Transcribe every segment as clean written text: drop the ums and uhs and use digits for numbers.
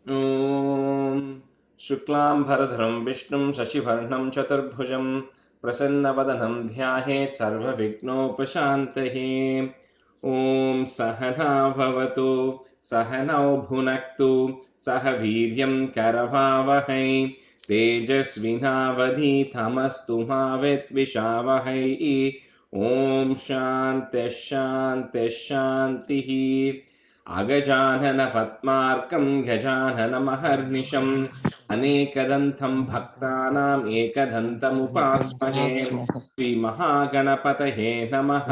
ॐ शुक्लाम्भरधरं विष्णुं शशिवर्णं चतुर्भुजं प्रसन्नवदनं ध्यायेत् सर्वविघ्नोपशान्तये। ॐ सहना भवतु सहनौ भुनक्तु सह वीर्यं करवावहै तेजस्विनावधीतमस्तु मा विद्विषावहै। ॐ शान्तिः शान्तिः शान्तिः। अगजानन पद्मार्कं गजाननमहर्निशम् अनेकदन्तं भक्तानाम् एकदन्तमुपास्महे। श्रीमहागणपतये नमः।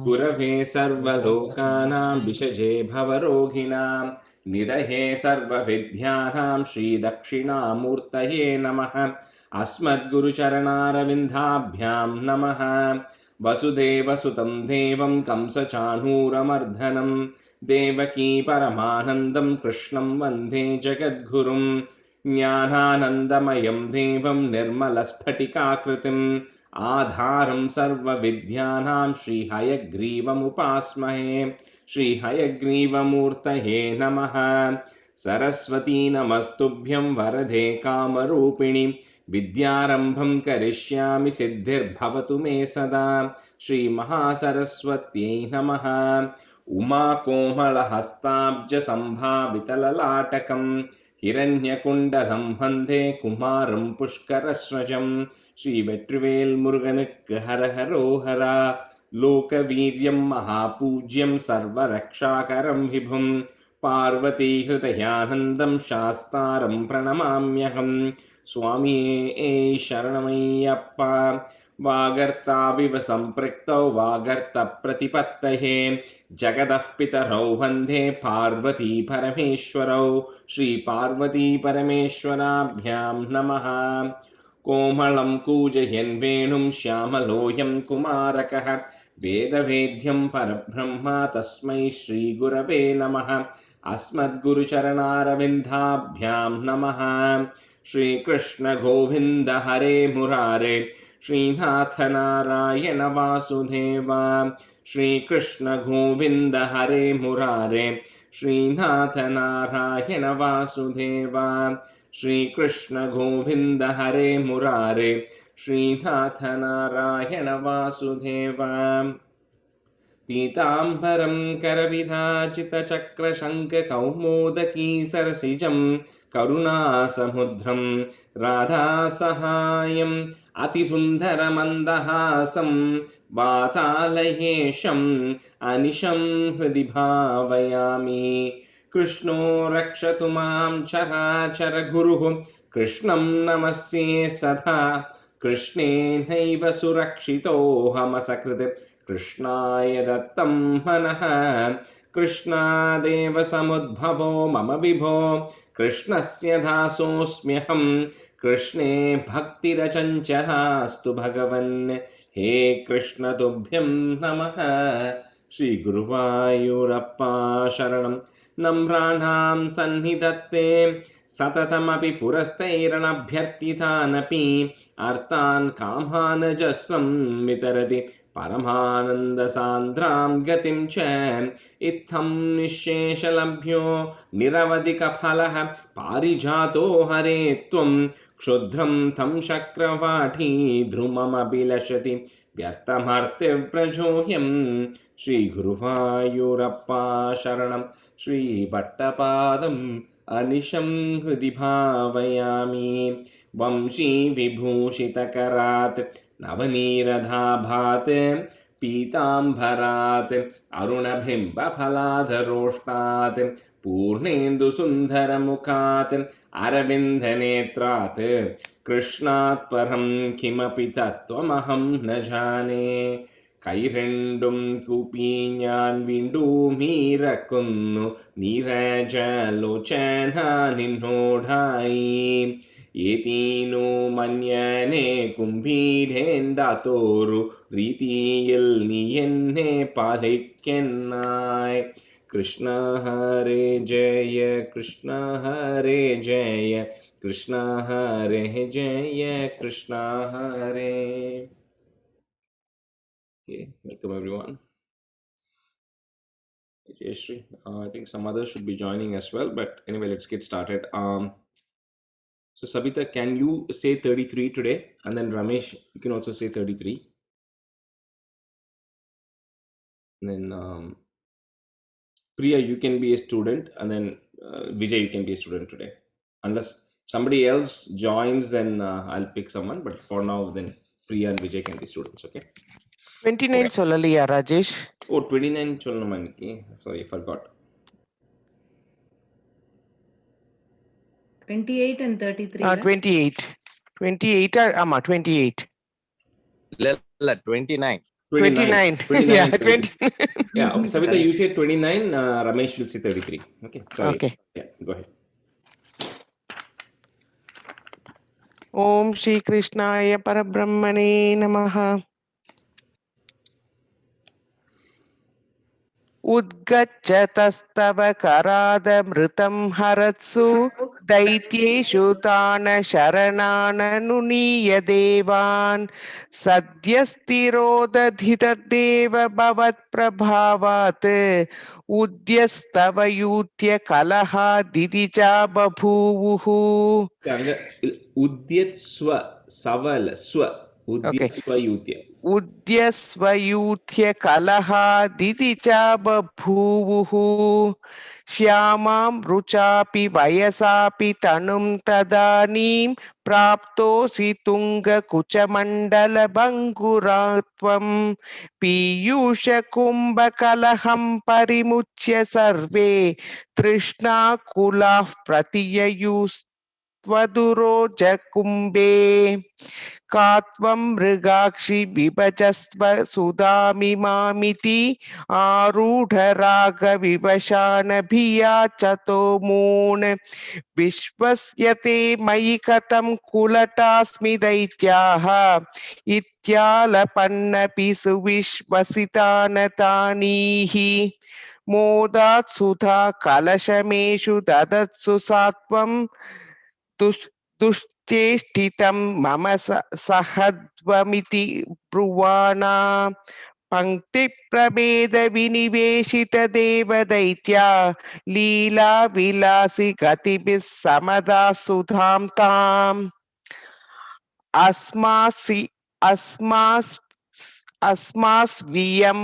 गुरवे सर्वलोकानां विषजे भवरोगिणां निधये सर्वविद्यानां श्रीदक्षिणामूर्तये नमः। अस्मद्गुरुचरणारविन्दाभ्यां नमः। वसुदेवसुतं देवं कंसचाणूरमर्दनं देवकी परमानन्दं कृष्णं वन्दे जगद्गुरुं। ज्ञानानन्दमयं देवं निर्मलस्फटिकाकृतिम् आधारं सर्वविद्यानां श्रीहयग्रीवमुपास्महे। श्रीहयग्रीवमूर्तये नमः। सरस्वती नमस्तुभ्यं वरदे कामरूपिणि विद्यारम्भं करिष्यामि सिद्धिर्भवतु मे सदा। श्रीमहासरस्वत्यै नमः। उमाकोमलहस्ताब्जसम्भावितललाटकं हिरण्यकुण्डलं वन्दे कुमारं पुष्करस्रजं। श्रीवेट्रिवेल् मुरुगनुक्कु हर हरोहरा। लोकवीर्यं महापूज्यं सर्वरक्षाकरं विभुं पार्वतीहृदयानन्दं शास्तारं प्रणमाम्यहं। स्वामिये शरणमय्यप्पा। वागर्ताविव सम्पृक्तौ वागर्तप्रतिपत्तये जगतः पितरौ वन्दे पार्वती परमेश्वरौ। श्रीपार्वतीपरमेश्वराभ्यां नमः। कोमलं कूजयन् वेणुं श्यामलोऽयं कुमारकः वेदवेद्यं परब्रह्म तस्मै श्रीगुरवे नमः। अस्मद्गुरुचरणारविन्दाभ्यां नमः। श्रीकृष्ण गोविन्द हरे मुरारे श्रीनाथ नारायण वासुदेव। श्रीकृष्ण गोविन्द हरे मुरारे श्रीनाथ नारायण वासुदेव। श्रीकृष्ण गोविन्द हरे मुरारे श्रीनाथ नारायण वासुदेव। पीताम्बरं करविराजितचक्रशङ्खकौमोदकी सरसिजं करुणासमुद्रं राधासहायम् अतिसुन्दरमन्दहासं वातालयेशम् अनिशं हृदि भावयामि। कृष्णो रक्षतु मां चराचरगुरुः कृष्णं नमस्ये सदा। कृष्णेनैव सुरक्षितोऽहमसकृत् कृष्णाय दत्तं मनः। कृष्णादेव समुद्भवो मम विभो कृष्णस्य दासोऽस्म्यहं। कृष्णे भक्तिरचञ्चलास्तु भगवन्। हे कृष्ण तुभ्यं नमः। श्रीगुरुवायूरप्पा शरणं नम्राणां सन्निधत्ते सततमपि पुरस्तैरणभ्यर्थितानपि अर्थान् कामान् जस्रं वितरति परमानन्दसान्द्रां गतिं च। इत्थं निःशेषलभ्यो निरवधिकफलः पारिजातो हरे त्वं क्षुद्रं तं शक्रवाठी ध्रुममभिलषति व्यर्थमर्त्यव्रजोऽयं। श्रीगुरुवायूरप्पा शरणं श्रीभट्टपादम् अनिशं हृदि भावयामि। वंशी विभूषितकरात् नवनीरधाभात् पीताम्बरात् अरुणबिम्बफलाधरोष्णात् पूर्णेन्दुसुन्दरमुखात् अरविन्दनेत्रात् कृष्णात् परं किमपि तत्त्वमहं न जाने। കൈരണ്ടും കൂപ്പി ഞാൻ വീണ്ടുമീറക്കുന്നു നീരജലോചന നിന്നോടായി. ഏതീനു മന്യനെ കുംഭീരേന്താത്തോരു രീതിയിൽ നീ എന്നെ പാലിക്കെന്നായി. കൃഷ്ണ ഹരേ ജയ കൃഷ്ണ ഹരേ ജയ കൃഷ്ണ ഹരേ ജയ കൃഷ്ണ ഹരേ. Okay, welcome everyone. Jayashree. I think some others should be joining as well, but anyway, let's get started. So Sabita, can you say 33 today? And then Ramesh, you can also say 33. And then Priya, you can be a student, and then Vijay, you can be a student today. Unless somebody else joins, then I'll pick someone. But for now, then Priya and Vijay can be students. Okay. 29 சொல்லலையா Rajesh? Oh, 29 சொல்லணுமா இன்னைக்கு? Sorry, I forgot. 28 and 33. 28. 28 ஆமா 28. இல்ல 29. 29. 29 Yeah, and 20. 20. Yeah, okay. Savita, you say 29, Ramesh will say 33. Okay, sorry. Okay. Yeah, go ahead. Om Shri Krishnaya Parabrahmane Namaha. उद्गच्छतस्तव करादमृतं हरत्सु दैत्येषु तान शरणाननुनीय देवान् सद्यस्तिरोदधितदेव भवत्प्रभावात् उद्यस्तव यूत्य कलहादिति च बभूवुः. उद्यत्स्व सवल स्व उद्यत्स्व यूत्य उद्यस्वयूथ्य कलहादिति च बभूवुः. श्यामां रुचापि वयसापि तनुं तदानीं प्राप्तोऽसि तुङ्गकुचमण्डलभङ्गुरात्वं पीयूषकुम्भकलहं परिमुच्य सर्वे तृष्णाकुलाः प्रतिययुस्त्वदुरोजकुम्भे. कात्वं मृगाक्षि विभजस्व सुधामिमामिति आरूढरागविवशानभिया चतो मून् विश्वस्यते मयि कथं कुलटास्मि दैत्याः इत्यालपन्नपि सुविश्वसितानतानीः. मोदात् सुधा कलशमेषु ददत्सु सात्वं दुश्चेष्टितं मम सहध्वमिति ब्रुवाणा. पंक्तिप्रभेद विनिवेशित देवदैत्या लीला विलासि गतिभिः समदा सुधां ताम्. अस्मास्वियं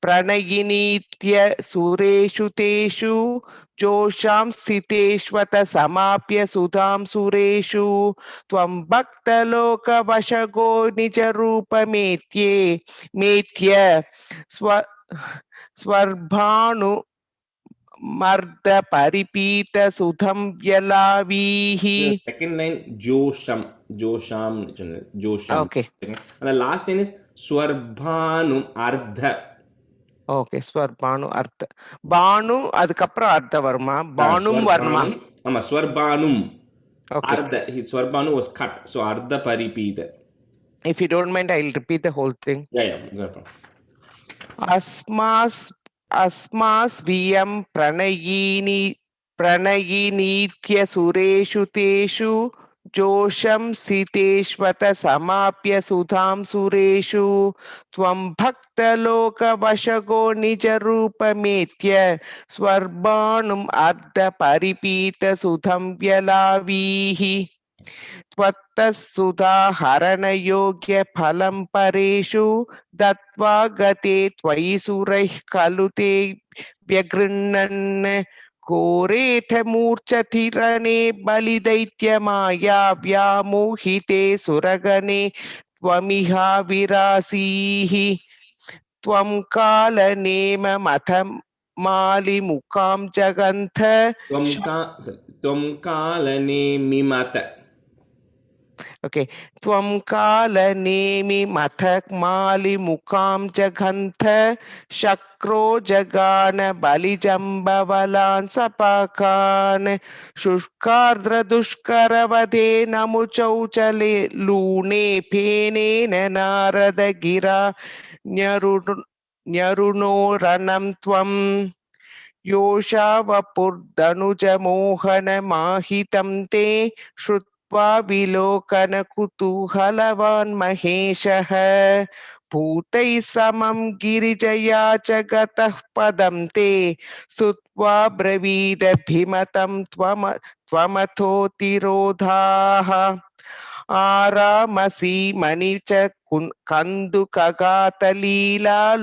प्रणयिनीत्य सुरेषु तेषु जोषां स्थितेष्वत समाप्य सुधां सुरेषु त्वं भक्तलोकवशगो निजरूपमेत्य स्वर्भानु मर्द परिपीत सुधं व्यलावीः. Second line josham Okay. And the last line is swarbhanum ardha. Okay, Swarbhanu அர்த்த பானு அதுக்கப்புறம் அர்த்த வருமா? பானும் வருமா? ஆமா, ஸ்வர்பானும். Okay. Ardha, his swarbanu was cut, so ardha paripita. If you don't mind, I'll repeat the whole thing. Yeah, no problem. अस्मास्वियं प्रणयिनीत्य सुरेषु तेषु जोषं स्थितेष्वत समाप्य सुधां सुरेषु त्वं भक्तलोकवशगो निजरूपमेत्य स्वर्भानुम् अर्ध परिपीत सुधं व्यलावीः. त्वत्तः सुधाहरणयोग्य फलं परेषु दत्वा गते त्वयि सुरैः खलु ते व्यगृह्णन्. घोरेथ मूर्छतिरणे बलिदैत्यमाया व्यामोहिते सुरगणे त्वमिहा विरासीः. त्वं कालनेममथ मालिमुखां जगन्थ. त्वं कालनेमिमत. Okay. त्वं कालनेमिमथ मालिमुखां जगन्थ. शक्रो जगान बलिजम्बवलान् सपाकान्. शुष्कार्द्रदुष्करवधे नमुचौचले लूने फेनेन नारदगिरा न्यरुणो त्वम्. योषा वपुर्धनुजमोहनमाहितं ते श्रुत्वा विलोकन कुतूहलवान् महेशः. भूतैः समं गिरिजया च गतः पदं ते स्तुत्वा ब्रवीदभिमतं त्वमथोतिरोधाः आरामसि मणि च कन्दुकगातलीला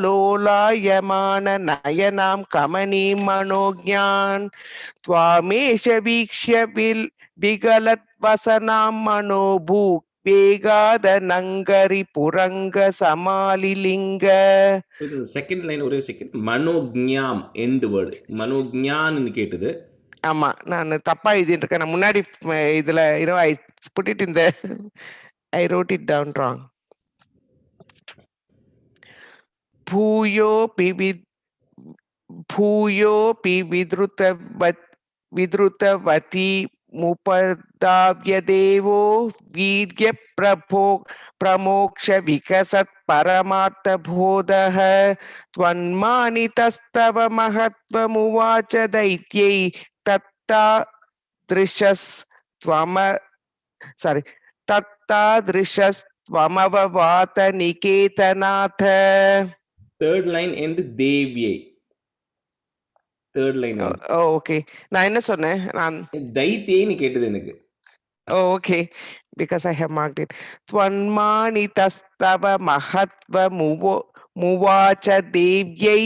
लोलायमान नयनां कमनीं मनोज्ञान् त्वामेष वीक्ष्य विगलद्वसनां मनोभू வேகாதனங்கரி புரங்க சமாலிலிங்க. செகண்ட் லைன் ஒரே செகண்ட். மனோஜ்ஞாம் எண்ட் வேர்டு மனோஜ்ஞான்னு கேட்டது. ஆமா நான் தப்பா எழுதிட்டு இருக்கேன். நான் முன்னாடி இதுல I put it in the I wrote it down wrong. भूयोऽपि विद्रुतवती मुपदाव्यदेवो प्रमोक्ष विकसत् परमार्थबोधः त्वन्मानितस्तव महत्त्वमुवाच दैत्यै तत्तादृशस्त्वमववात निकेतनाथ. Third line end is Devyai. Third line end. Okay நான் என்ன சொன்னேன்? நான் தைத்தியைன்னு கேட்டது எனக்கு. Okay because I have marked it. त्वन्मानितस्तव महत्त्वमुवाच देव्यै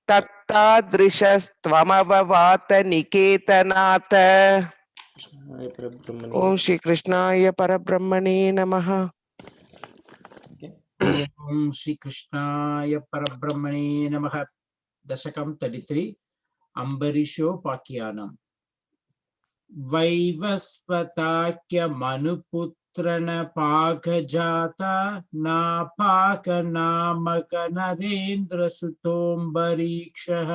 तत्तादृशस्त्वमववात निकेतनाथ. ओम श्री कृष्णाय परब्रह्मणे नमः. ओम श्री कृष्णाय परब्रह्मणे नमः. दशकं 33 अम्बरीषोपाख्यानम्. वैवस्वताख्य मनुपुत्रन पाकजाता नापाक नामक नरेन्द्र सुतोऽम्बरीक्षः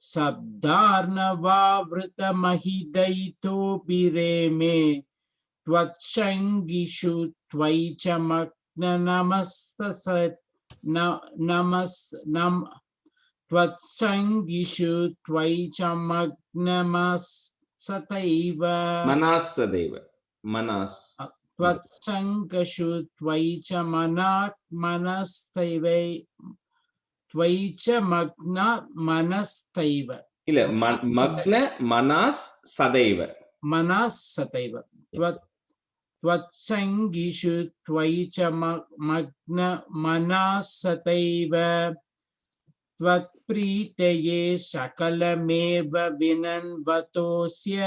शब्दार्णवावृत महिदयितो बिरेमे त्वच्छङ्गिषु त्वयि च त्वत्सङ्गिषु त्वयि च मग्नमसतैव त्वत्सङ्गषु त्वयि च त्वयि च मनस्तैव இல்ல மக்ன மனாஸ் சதைவ त्वत्सङ्गिषु त्वयि च मग्न मनसतैव त्वत्प्रीतये सकलमेव विनन्वतोऽस्य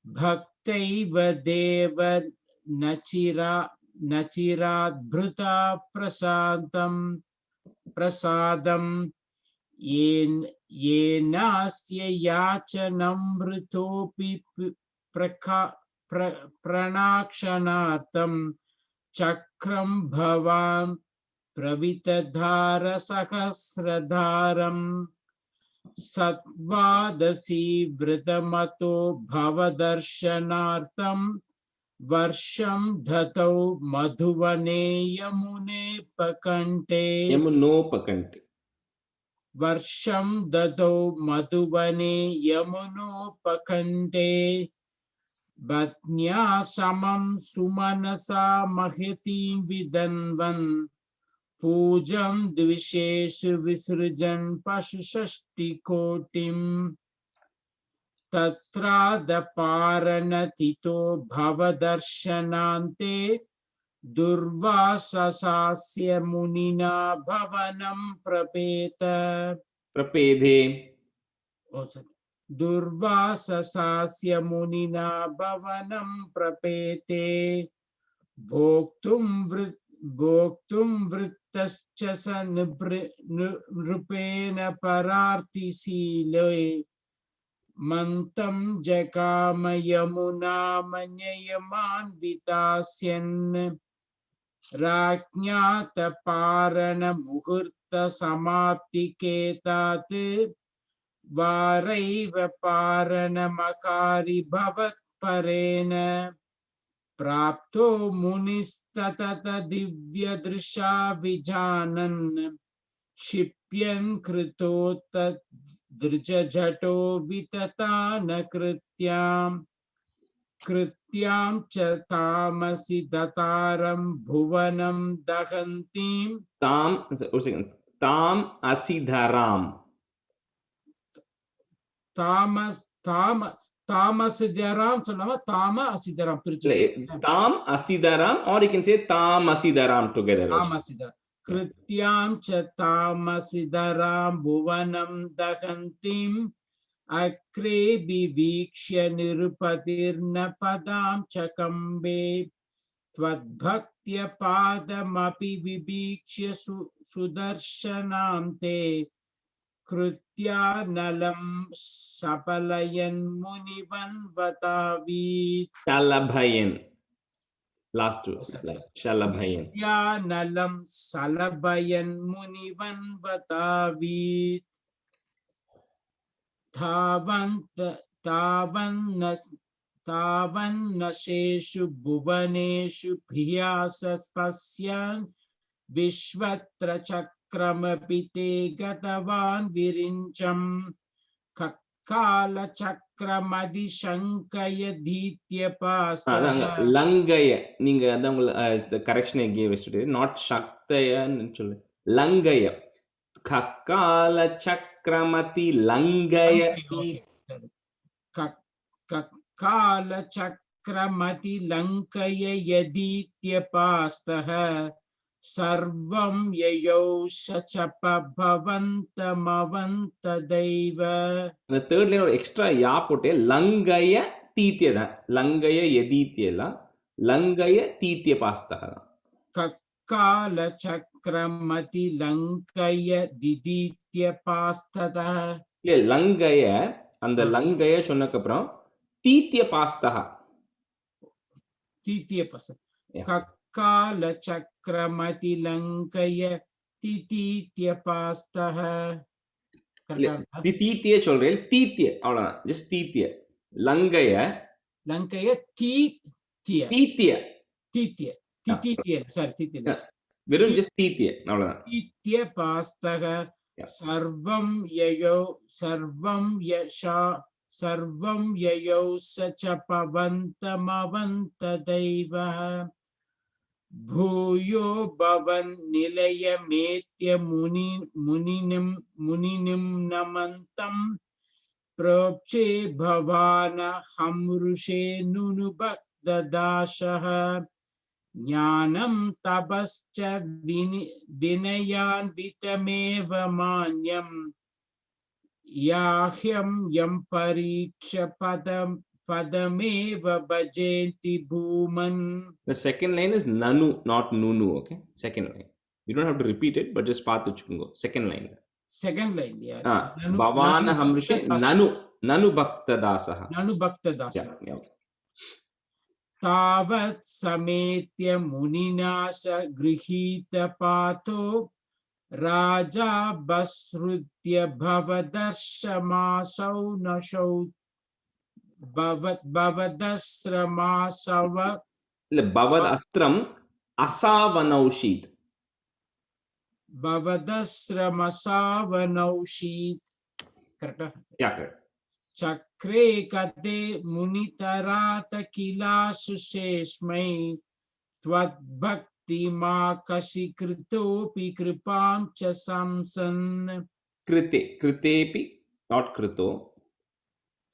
भक्तैव देव नचिराद्भृता प्रसादं येनास्य याचनमृतोऽपि प्रणाक्षणार्थं चक्रं भवान् प्रवितधार सहस्रधारम् सत्वादशी वृतमतो भवदर्शनार्थं वर्षं दतौ मधुवने वर्षं दतौ मधुवने यमुनोपकण्ठे पत्न्या समं सुमनसा महतीं विदन्वन् पूजं द्विषेषु विसृजन् पशुषष्टिकोटिम् तत्रादपारनतितो भवदर्शनान्ते दुर्वाससास्य मुनिना भवनं प्रपेदे दुर्वाससास्य मुनिना भवनं प्रपेते भोक्तुं वृत्तश्च स नृपेण परार्तिशीले मन्तं जगाम यमुनामन्ययमान्वितास्यन् राज्ञा तपारणमुहूर्तसमाप्तिकेतात् वारैव पारणमकारि भवत्परेण प्राप्तो मुनिस्ततत दिव्यदृशा विजानन् क्षिप्यन् कृतोत्तत् दृजझटो विततान कृत्याम् कृत्यां च तामसि दतारं भुवनं दहन्तीं Tam, ஒரு second. Tam asidharam. தாமசிதராம் சொல்லாம தாம அசிதராம் பிரிச்சு சொல்லுங்க. Tam asidaram, or you can say tam asidaram together also. தாமசிதராம் கிருத்யாம் ச தாமசிதராம் புவனம் தகந்திம் அக்ரே விவீக்ஷ்ய நிருபதிர்ன பதாம் ச கம்பே त्वद्भक्त्य पादमपि विवीक्ष्य सुदर्शनां ते कृत्या नलं सपलयन् मुनिवन्वतावीत् Shalabhayan. Last two. Shalabhayan. कृत्या नलं सलभयन् मुनिवन्वतावीत् तावन्नशेषु भुवनेषु भियासस्पश्यन् विश्वत्र चक्रमपि ते गतवान् विरिञ्चम् कालचक्रमधिशङ्कय धीत्यपास्तः Langaya. நீங்க அதான் the correction I gave yesterday, not shaktaya ன்னு சொல்லு. Langaya. Kakala chakramati langaya. कालचक्रमति लङ्कय यदीत्यपास्तः सर्वं ययौ शचप भवन्तमवन्तदैव. அந்த third line ஒரு extra யா போட்டு லங்கய தீத்திய தான். லங்கய எதீத்தியலாம் லங்கய தீத்திய பாஸ்தக தான். कालचक्रमति लङ्कय दिदीत्यपास्तः. இல்ல லங்கய அந்த லங்கய சொன்னதுக்கு அப்புறம் தீத்திய பாஸ்தக. தீத்திய பாஸ்தக. कालचक्रमति लङ्कय तितीत्यपास्तः. தீத்திய சொல்றேன் தீத்திய அவ்வளவுதான். ஜஸ்ட் தீத்திய. லங்கய லங்கய தீத்திய தீத்திய தீத்திய தித்தித்திய சாரி தித்திய வெறும் ஜஸ்ட் தீத்திய அவ்வளவுதான். தீத்திய பாஸ்தக சர்வம் யயௌ சச்ச பவந்தமவந்ததைவ भूयो भवन् निलयमेत्य मुनिनिं नमन्तं प्रोक्षे भवान हमृषे नुनुभक्तदाशः ज्ञानं तपश्च विनयान्वितमेव मान्यं याह्यं यं परीक्ष्य पदमेव भजेन्ति भूमन्. The second line is nanu, not nunu. Okay, second line. You don't have to repeat it, but just path uchungo. Second line. Second line, yeah. Bhavana hamrishe nanu bhaktadasaha. Nanu bhaktadasaha. Yeah. Tavat sametya muninasa grihita pato raja basrutya bhavadarshamasav nashau bhavadasramasava. Bhavad astram asavanaushit. Bhavadasramasavanaushit. Correct? Yeah, correct. Chakre kate munitarata kilashu sheshmai tvad bhakti ma kasi kritopi kripam cha samsan. Kritepi, not krito.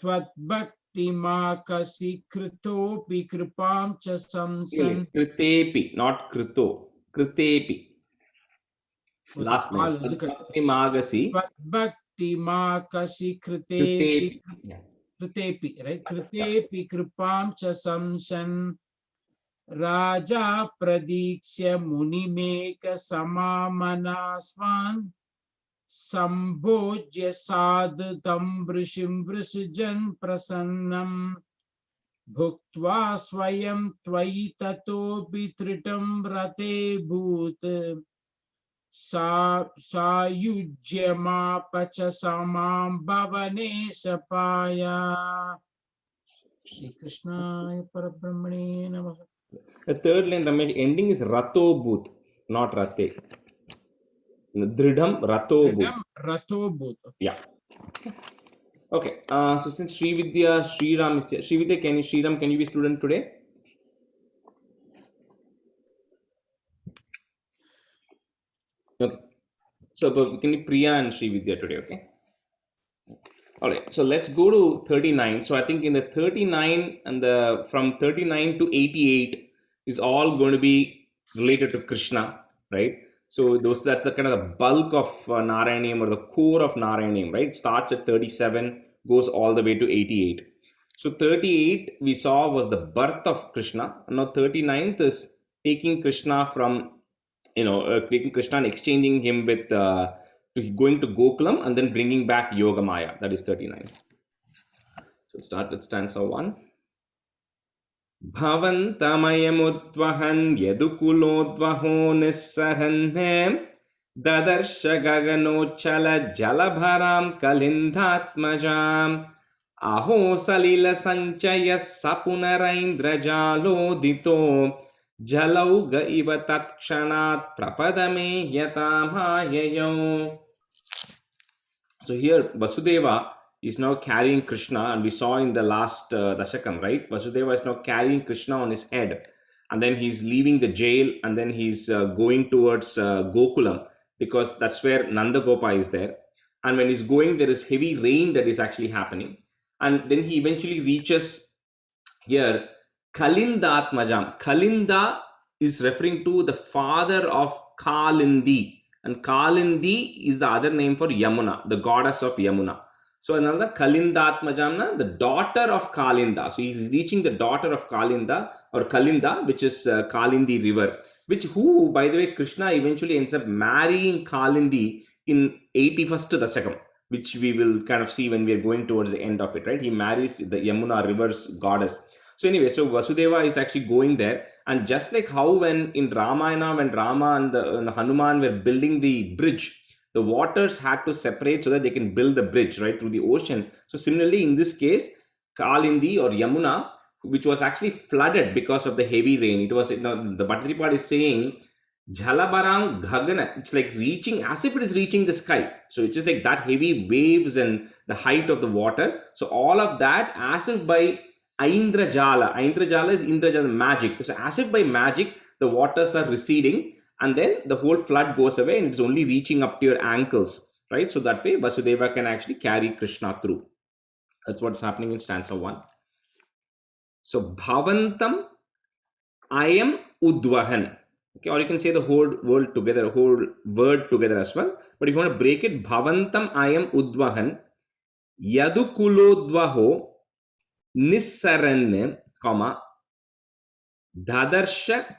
Tvad bhakti ma kasi kritopi kripam cha samsan. Kritepi, not krito. Kritepi. Last line. Bhakti magasi. Tvad bhakti ma kasi kritepi. Kritepi, right? Kritepi kripam cha samsan. Raja pradikshya munimeka samamanasvan sambhojya sadhutam vrishim vrisijan prasannam bhuktva swayam tvayi tato bitritam rate bhut sayujyamapacha samam bhavane sapaya. Shri Krishna Parabrahmane Namaha. The third line, Ramesh, ending is rato bhut, not rate. Dridham rato bhut. Rato bhut. Yeah. Okay. So since Sriram is here. Sriram, can you be student today? Okay. So can you Priya and Srividya today? Okay. All right. So let's go to 39. So I think in the 39 and the from 39 to 88 is all going to be related to Krishna, right? So that's the kind of the bulk of Narayanam, or the core of Narayanam, right? Starts at 37, goes all the way to 88. So 38 we saw was the birth of Krishna, and now 39th is taking Krishna from, taking Krishna and exchanging him with going to Gokulam and then bringing back Yogamaya. That is 39. So start with stanza 1. Bhavantamayamudvahan yadukulodvaho nissarannem dadarsh gaganocchala jalabharam kalindhatmajam aho salila sanchaya sapunaraindrajalodito jalauga iva takshanat prapadame yatamayayo. So here Vasudeva is now carrying Krishna, and we saw in the last Dashakam, right? Vasudeva is now carrying Krishna on his head, and then he's leaving the jail, and then he's going towards Gokulam, because that's where Nandagopa is there. And when he's going, there is heavy rain that is actually happening, and then he eventually reaches here Kalindatmajam. Kalinda is referring to the father of Kalindi, and Kalindi is the other name for Yamuna, the goddess of Yamuna. So another Kalindatmajamna, the daughter of Kalinda. So he is reaching the daughter of Kalinda, or Kalinda, which is Kalindi river, who by the way Krishna eventually ends up marrying Kalindi in 81st Dashakam, which we will kind of see when we are going towards the end of it, right? He marries the Yamuna river's goddess. So anyway, so Vasudeva is actually going there, and just like how when in Ramayana, when Rama and the Hanuman were building the bridge, the waters had to separate so that they can build the bridge right through the ocean. So similarly, in this case, Kalindi or Yamuna, which was actually flooded because of the heavy rain, it was, the Bhattaripad is saying Jalabarang Ghagana, it's like reaching, as if it is reaching the sky. So it's just like that heavy waves and the height of the water. So all of that, as if by Aindrajala. Aindrajala is Indrajala, magic. So as if by magic, the waters are receding, and then the whole flood goes away, and it's only reaching up to your ankles, right? So that way Vasudeva can actually carry Krishna through. That's what's happening in stanza 1. So Bhavantam Ayam Udvahan. Okay, or you can say the whole word together as well. But if you want to break it, Bhavantam Ayam Udvahan Yadukulodvaho Nissaran, Dadarsha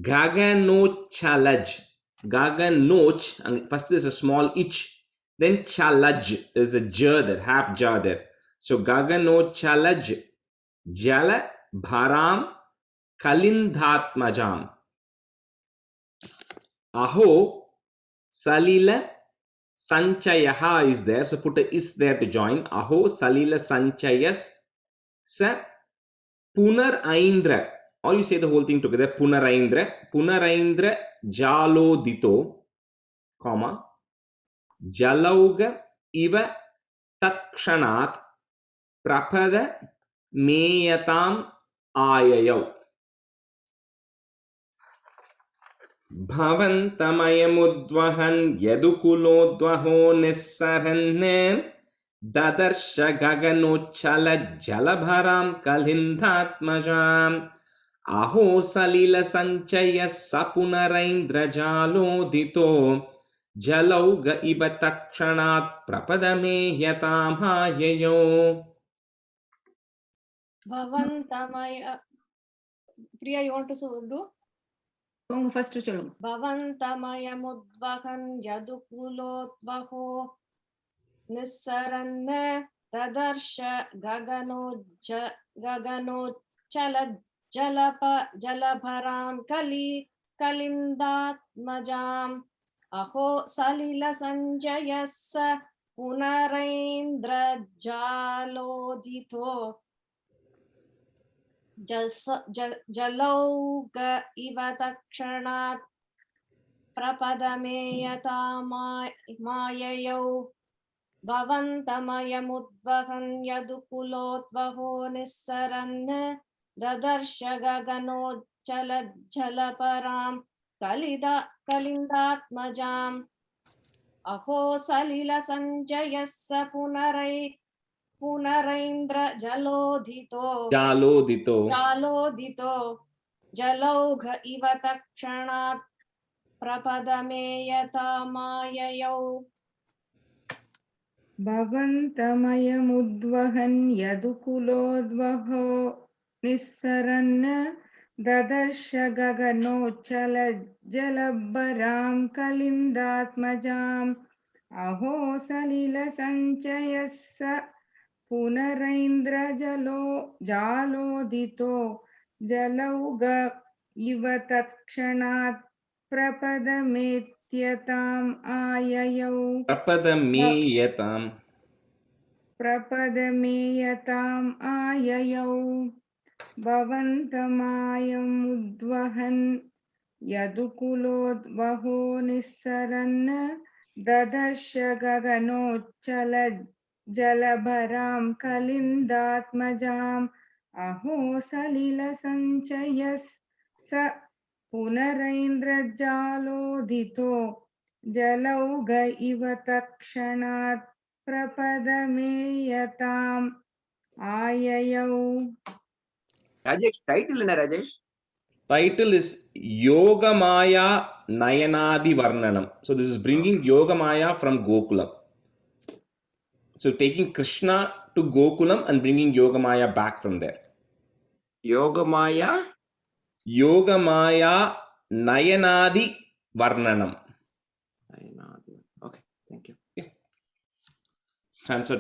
Gaganochalaj. Gaganoch, and first is a small ich, then chalaj is a jar there, half jar there. So Gaganochalaj Jala Bharam Kalindhatmajam. Aho Salila Sanchayaha is there, so put a is there to join. Aho Salila Sanchayas Sa Punar Aindra, or you say the whole thing together, Punaraindra Jalodito, Jalauga Iva Takshanat Prapada Meyatam Ayayav. Bhavantamayamudvahan Yadukulodvaho Nissaranne Dadarsha Gaganochala Jalabharam Kalindhatmajam Aho Salila Sanchaya Sapunaraindrajalodito Jalauga Iba Takshanat Prapadame Yatamayayo. Bhavantamaya. Priya, you want to do? First சொல்லுங்க. Bhavantamayamudvahan yadukulodvaho nissaranna tadarsha gaganochala jalabharam kalindatmajam aho salila sanjayassa punaraindra jalodito Jalauga iva takshanat prapadame yatamayayo. भवन्तमयमुद्वहन् यदुकुलोद्वहो निस्सरन् ददर्श गगनोज्ज्वलज्जलपरां कलिन्दात्मजाम् अहो सलिलसञ्जयस्य पुनरैन्द्रजलोदितो जालोदितो जलौघ इव तत्क्षणात् प्रपदमे यथा माययौ भवन्तमयमुद्वहन् यदुकुलोद्वहो निस्सरन् ददर्श गगनोज्ज्वलज्जलब्बरां कलिन्दात्मजाम् अहो सलिलसञ्चयस्य जालोदितो जलौघ इव तत्क्षणात् प्रपदमेत्यताम् आययौ प्रपदमेयताम् आययौ भवन्तमायमुद्वहन् यदुकुलोद्वहो निस्सरन् ददर्श गगनोज्ज्वलज्जलभरां कलिन्दात्मजाम् अहो सलिलसञ्चयस्य पुनरैन्द्रजालोदितो जलौघ इव तत्क्षणात् प्रपदमेयताम् आययौ Rajesh, title என்ன Rajesh? Title is Yogamaya Nayanadi Varnanam. So this is bringing Yogamaya from Gokulam. So taking Krishna to Gokulam and bringing Yogamaya back from there. Yogamaya Nayanadi Varnanam. Okay, thank you. Stanza 2.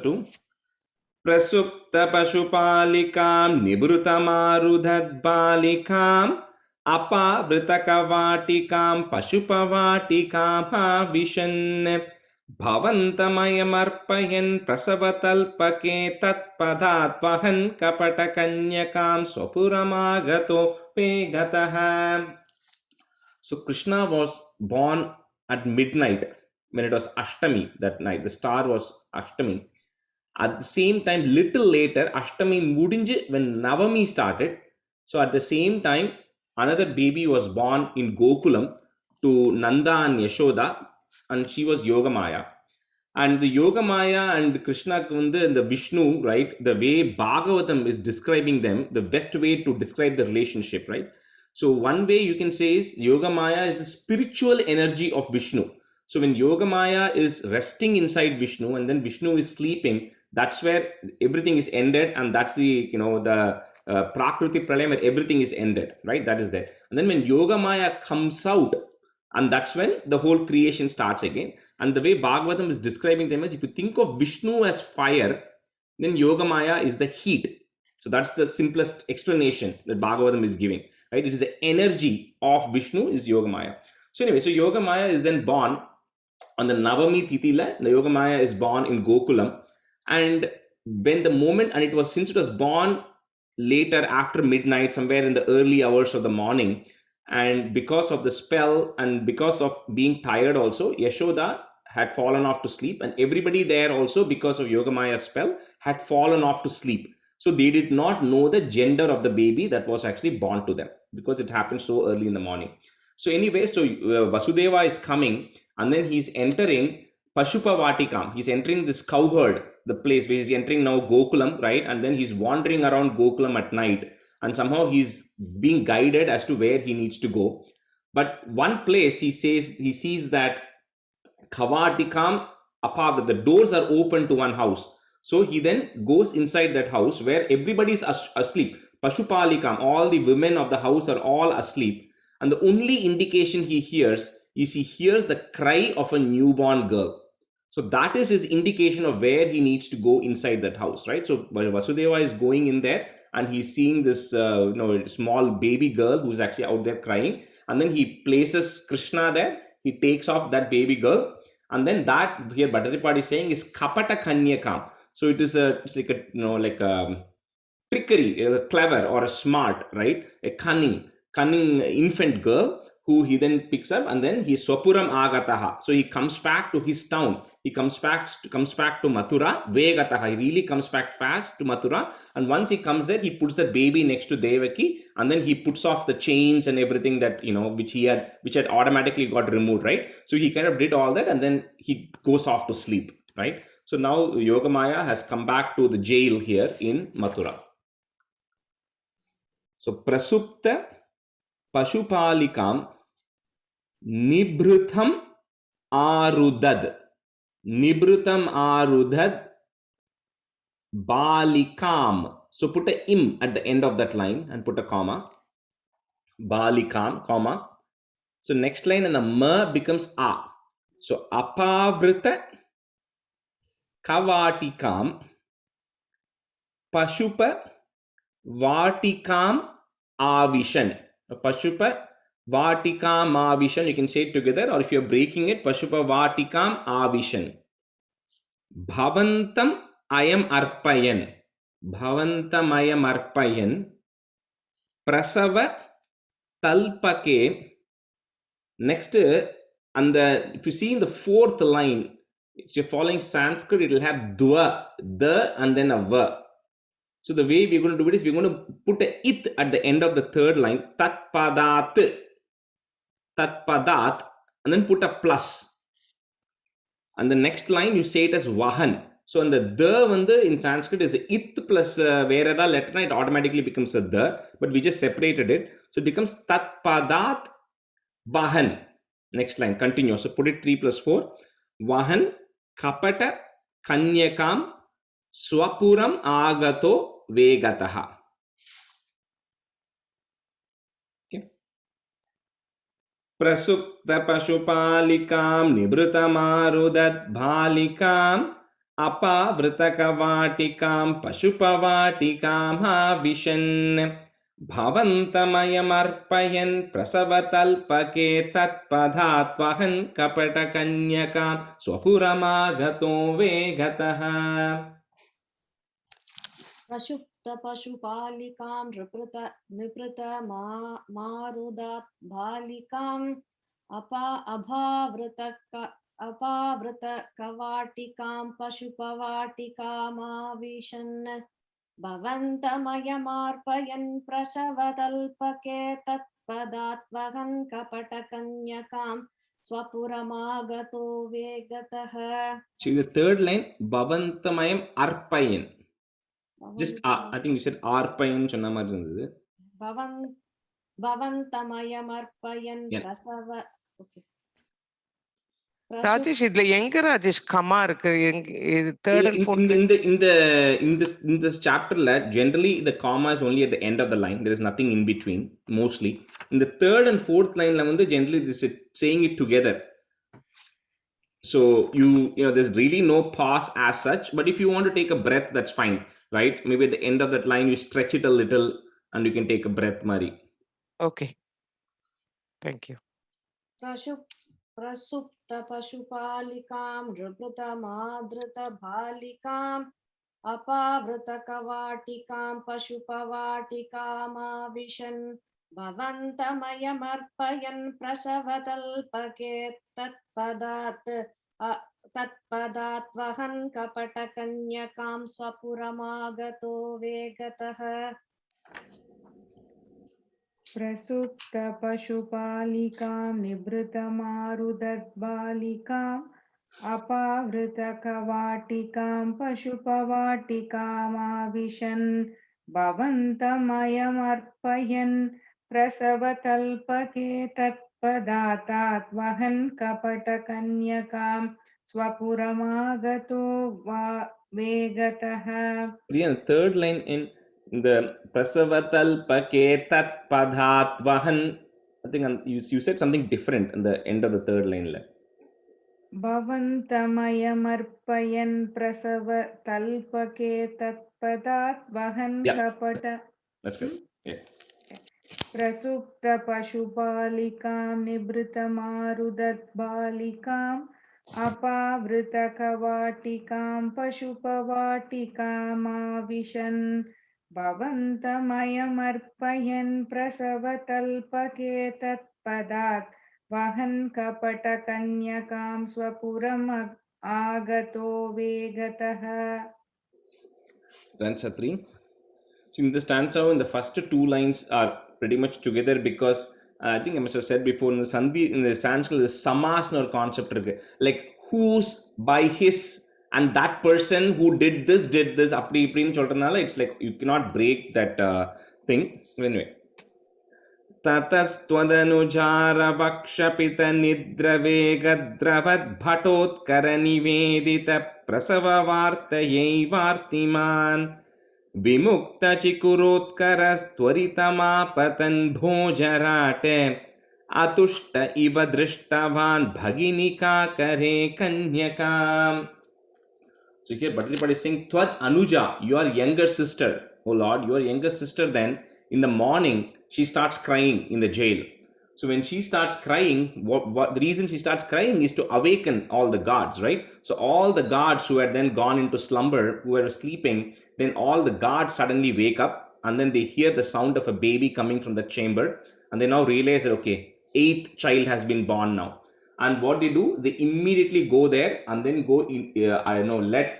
Prasupta Pashupalikam Nibrutamārudhadbalikam Apavritakavatikam Pashupavatikam Bhavishan Bhavantamayam Prasavatalpake Tatpadatvahan Kapatakanyakam Swapuramagato Pegataha. So Krishna was born at midnight when it was Ashtami that night. The star was Ashtami. At the same time, little later, Ashtami mudinju when Navami started. So at the same time, another baby was born in Gokulam to Nanda and Yashoda, and she was Yogamaya. And the Yogamaya and Krishna and the Vishnu, right? The way Bhagavatam is describing them, the best way to describe the relationship, right? So one way you can say is Yogamaya is the spiritual energy of Vishnu. So when Yogamaya is resting inside Vishnu and then Vishnu is sleeping, that's where everything is ended, and that's the the Prakriti Pralayam where everything is ended, right? That is there. And then when Yogamaya comes out, and that's when the whole creation starts again. And the way Bhagavatam is describing them is, if you think of Vishnu as fire, then Yogamaya is the heat. So that's the simplest explanation that Bhagavatam is giving, right? It is the energy of Vishnu is Yogamaya. So anyway, so Yogamaya is then born on the Navami Tithila. The Yogamaya is born in Gokulam. And when the moment, and since it was born later after midnight, somewhere in the early hours of the morning, and because of the spell and because of being tired also, Yashoda had fallen off to sleep, and everybody there also, because of Yogamaya's spell, had fallen off to sleep. So they did not know the gender of the baby that was actually born to them, because it happened so early in the morning. So anyway, so Vasudeva is coming, and then he's entering Pashupavatikam. He's entering this cowherd, the place where he's entering now Gokulam, right? And then he's wandering around Gokulam at night, and somehow he's being guided as to where he needs to go. But one place he sees that Kavatikam Apavra, the doors are open to one house. So he then goes inside that house where everybody is asleep. Pashupalikam, all the women of the house are all asleep. And the only indication he hears is he hears the cry of a newborn girl. So that is his indication of where he needs to go inside that house, right? So Vasudeva is going in there, and he's seeing this small baby girl who's actually out there crying. And then he places Krishna there. He takes off that baby girl. And then that here Bhattaripad is saying is Kapata Kanyakam. So it is like a trickery, clever or a smart, right? A cunning infant girl who he then picks up, and then he Swapuram Agataha. So he comes back to his town. He comes back to Mathura. Vegataha. He really comes back fast to Mathura. And once he comes there, he puts the baby next to Devaki, and then he puts off the chains and everything that, you know, which had automatically got removed, right? So he kind of did all that, and then he goes off to sleep, right? So now Yogamaya has come back to the jail here in Mathura. So Prasupta Pashupalikam Nibrutham Arudad. Nibrutham Arudad Balikam. So put a im at the end of that line and put a comma. Balikam, comma. So next line and the ma becomes a. So apavrita kavatikam pashupa vatikam avishan. Pashupa vatikam avishan, you can say it together, or if you're breaking it, pashupa vatikam avishan. Bhavantam ayam arpayan. Bhavantam ayam arpayan. Prasava talpake. Next, and if you see in the fourth line, if you're following Sanskrit, it will have dwa, the, and then a va. So the way we're going to do it is we're going to put a it at the end of the third line, tat padat, and then put a plus. And the next line you say it as vahan. So in the in Sanskrit is it plus verada letter, it automatically becomes a the, but we just separated it. So it becomes tat padat vahan. Next line, continue. So put it 3 plus 4. Vahan kapata kanyakam swapuram agato vegataha. Okay. Prasupta pashupalikam nibrutamarudat bhalikam apavritakavatikam pashupavatikam havishan. Bhavantamayam prasavatalpake tatpadhatvahan kapatakanyakam swapuramagato vegataha. Prashupta Pashupalikam Niprita Marudat Balikam Abhavrita Kavatikam Pashupavatikam Avishan Bhavantamayam Prasavatalpake Tatpadatvahan Kapatakanyakam Swapuramagato Vegataha. See the third line, Bhavantamayam arpayan. Just I think you said arpayan சொன்ன மாதிரி இருந்தது. Bhavantamayam arpayan prasava. Okay. Rajesh இதுல எங்க Rajesh comma இருக்கு third and fourth in this chapter generally the comma is only at the end of the line. There is nothing in between mostly. In the third and fourth line generally this is saying it together. So you know there's really no pause as such, but if you want to take a breath, that's fine, right? Maybe at the end of that line you stretch it a little and you can take a breath, Mari. Okay, thank you. Prasupta Pashupalikam Nriprita Madrita Bhalikam Apavrita Kavatikam Pashupavatikam Avishan Bhavantamayam arpayan prasavatalpake tatpadatvahan kapatakanyakam swapuramagato vegataha. Prasupta Pashupalikam Nibrutamarudat Balikam Apavrita Kavatikam Pashupavatikam Avishan Bhavantamayam arpayan prasavatalpake tatpadatatvahan kapatakanyakam swapuramagato vegataha. The third line in the prasavatalpake tatpadhatvahan, I think you said something different in the end of the third line. Bhavantamayam arpayan prasavatalpake tatpadatvahan kapata. That's good. Yeah. Prasupta Pashupalikam Nibrutamarudat Balikam Apavrita Kavatikam Pashupavatikam Avishan Bhavantamayam arpayan prasavatalpake पदात् वहन् कपटकन्यकां स्वपुरम् आगतो वेगतः. Stanza 3. So in the stanza, in the first two lines are pretty much together because I think I must have said before in the Sandhi, in the Sanskrit, the samas or concept like whose, by his, and that person who did this appdi ipdinu solradanaala it's like you cannot break that thing. Anyway, ततस्त्वदनुजारवक्षपित निद्रवेगद्रवद्भटोत्करनिवेदित प्रसववार्तयैवार्तिमान् विमुक्तचिकुरोत्करस्त्वरितमापतन् भोजराटे अतुष्ट इव दृष्टवान् भगिनिकाकरे कन्यकाम्. So here Bhattacharya is saying, Tvad Anuja, your younger sister, oh Lord, your younger sister then, in the morning, she starts crying in the jail. So when she starts crying, what the reason she starts crying is to awaken all the guards, right? So all the guards who had then gone into slumber, who were sleeping, then all the guards suddenly wake up and then they hear the sound of a baby coming from the chamber and they now realize that, okay, 8th child has been born now. And what they do, they immediately go there and then go in, let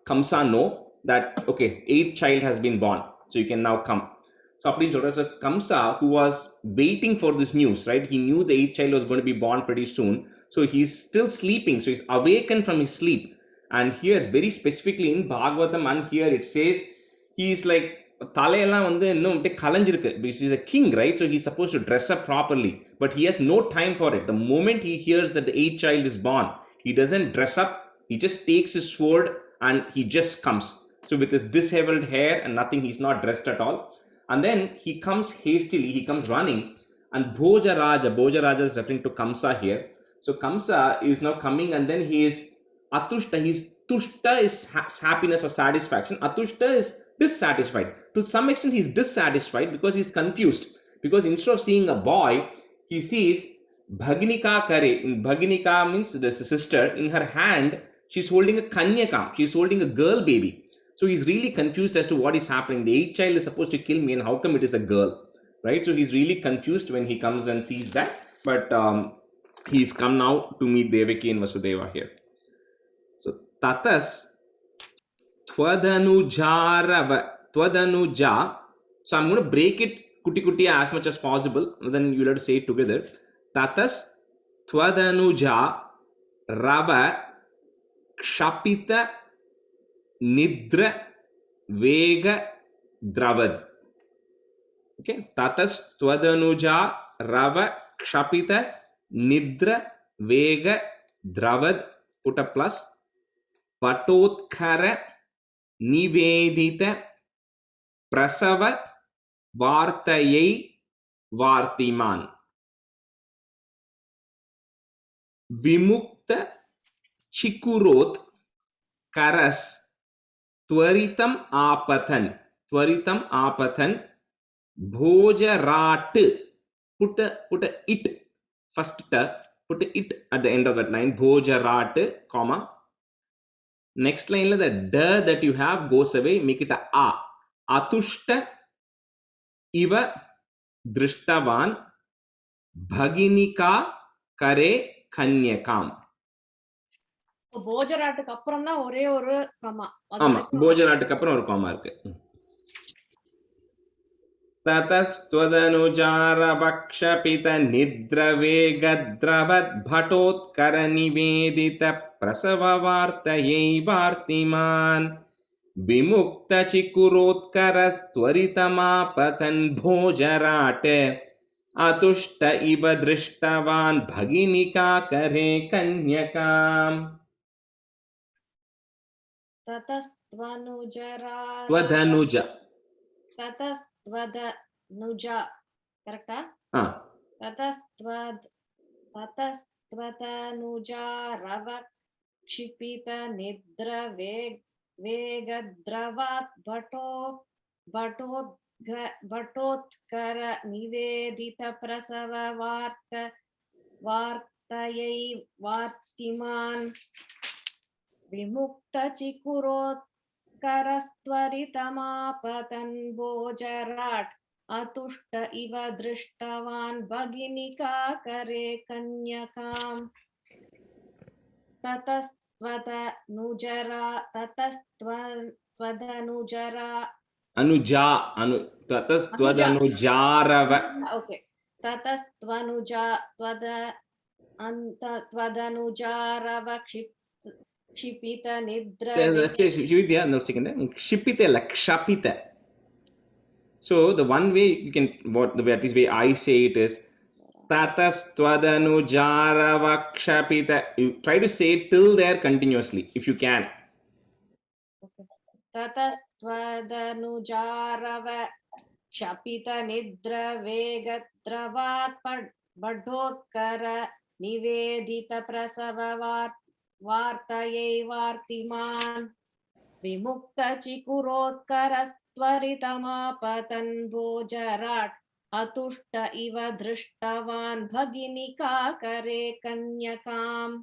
Kamsa know that, okay, 8th child has been born. So you can now come. So Kamsa, who was waiting for this news, right? He knew the 8th child was going to be born pretty soon. So he's still sleeping. So he's awakened from his sleep. And here, very specifically in Bhagavatam, and here it says, he's like, because he's a king, right? So he's supposed to dress up properly. But he has no time for it. The moment he hears that the 8th child is born, he doesn't dress up. He just takes his sword and he just comes. So with his disheveled hair and nothing, he's not dressed at all. And then he comes hastily, he comes running, and Bhojaraja is referring to Kamsa here. So Kamsa is now coming and then he is Atushta, Tushta is happiness or satisfaction, Atushta is dissatisfied. To some extent he is dissatisfied because he is confused. Because instead of seeing a boy, he sees Bhaginika Kare. Bhaginika means the sister. In her hand, she's holding a Kanyaka, she's holding a girl baby. So he's really confused as to what is happening. The 8th child is supposed to kill me and how come it is a girl, right? So he's really confused when he comes and sees that. But he's come now to meet Devaki and Vasudeva here. So Tatas Twadanuja. So I'm going to break it kuti as much as possible. Then you'll have to say it together. Tatas Twadanuja Rava Kshapita Nidra Vega Dravad. Okay, Tatas Twadanuja Rava Kshapita Nidra Vega Dravad, put a plus, Patotkara Nivedita Prasava Vartayai Vartiman Vimukta Chikurot Karas Tvaritam Apathan Bhojarat, put a it first, put a it at the end of that line, Bhojarat, comma. Next line, the da that you have goes away, make it a. Atushta iva drishtavan bhaginika kare kanyakam. போஜராட்டுக்கு அப்புறம் தான் ஒரே ஒரு comma. ஆமா, போஜராட்டுக்கு அப்புறம் ஒரு gamma இருக்கு. ततस्त्वदनुजारवक्षपित निद्रवेगद्रवद्भटोत्करनिवेदित प्रसववार्तयैवार्तिमान् विमुक्तचिकुरोत्करस्त्वरितमापतन् भोजराट अतुष्ट इव दृष्टवान् भगिनिकाकरे कन्यकाम्. त्वदनुजा Tatatvadanuja, correcta? Tatatvadanuja rava kshipita nidra vegadravat bhattotkara nivedita prasava vartayai vartiman vimukta chikurot Karastvaritamapatan Bojarat अतुष्ट इव दृष्टवान् भगिनिका करे कन्यकाम् ततस्त्वदनुजरा Anuja, अनुजा tatastvadanujarava. okay ततस्त्वनुजा त्वदनुजारव क्षिपित निद्रवे Okay, Shivitya, no second. Kshipite la kshapita. So the one way you can, what the this way I say it is tatastvadanujarava kshapita. You try to say it till there continuously if you can. ततस्त्वदनुजारव क्षपित निद्रवेगद्रवात् बढोत्कर निवेदित प्रसव वार्तयै वार्तिमान् विमुक्त चिकुरोत्करस्त्वरितमापतन् भोजराट् अतुष्ट इव दृष्टवान् भगिनिका करे कन्यकाम्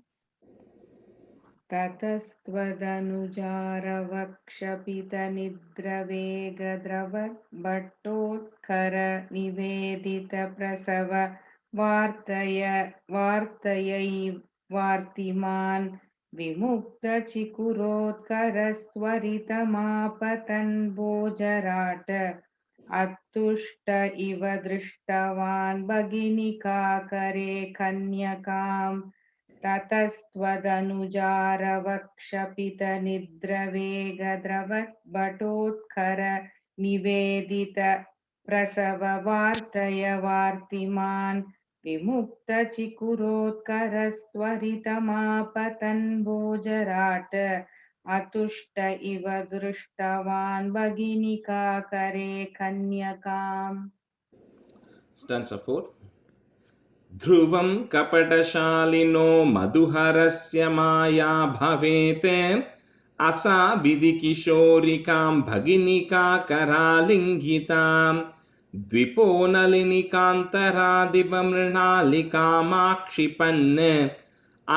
ततस्त्वदनुजारवक्षपितनिद्रवेगद्रवद्भट्टोत्कर निवेदितप्रसव वार्तयै वार्तिमान् विमुक्तचिकुरोत्करस्त्वरितमापतन् भोजराट अतुष्ट इव दृष्टवान् भगिनिकाकरे कन्यकाम् ततस्त्वदनुजारवक्षपितनिद्रवेगद्रवद्भटोत्कर निवेदित प्रसव वार्तय वार्तिमान् विमुक्तचिकुरोत्करस्त्वरितमापतन् भोजराट अतुष्ट इव दृष्टवान् भगिनिकाकरे कन्यकाम् Stanza 4. ध्रुवं कपटशालिनो मधुहरस्य माया भवेत् असाविधिकिशोरिकां भगिनिका करालिङ्गितां द्विपो नलिनिकान्तरादिवमृणालिकामाक्षिपन्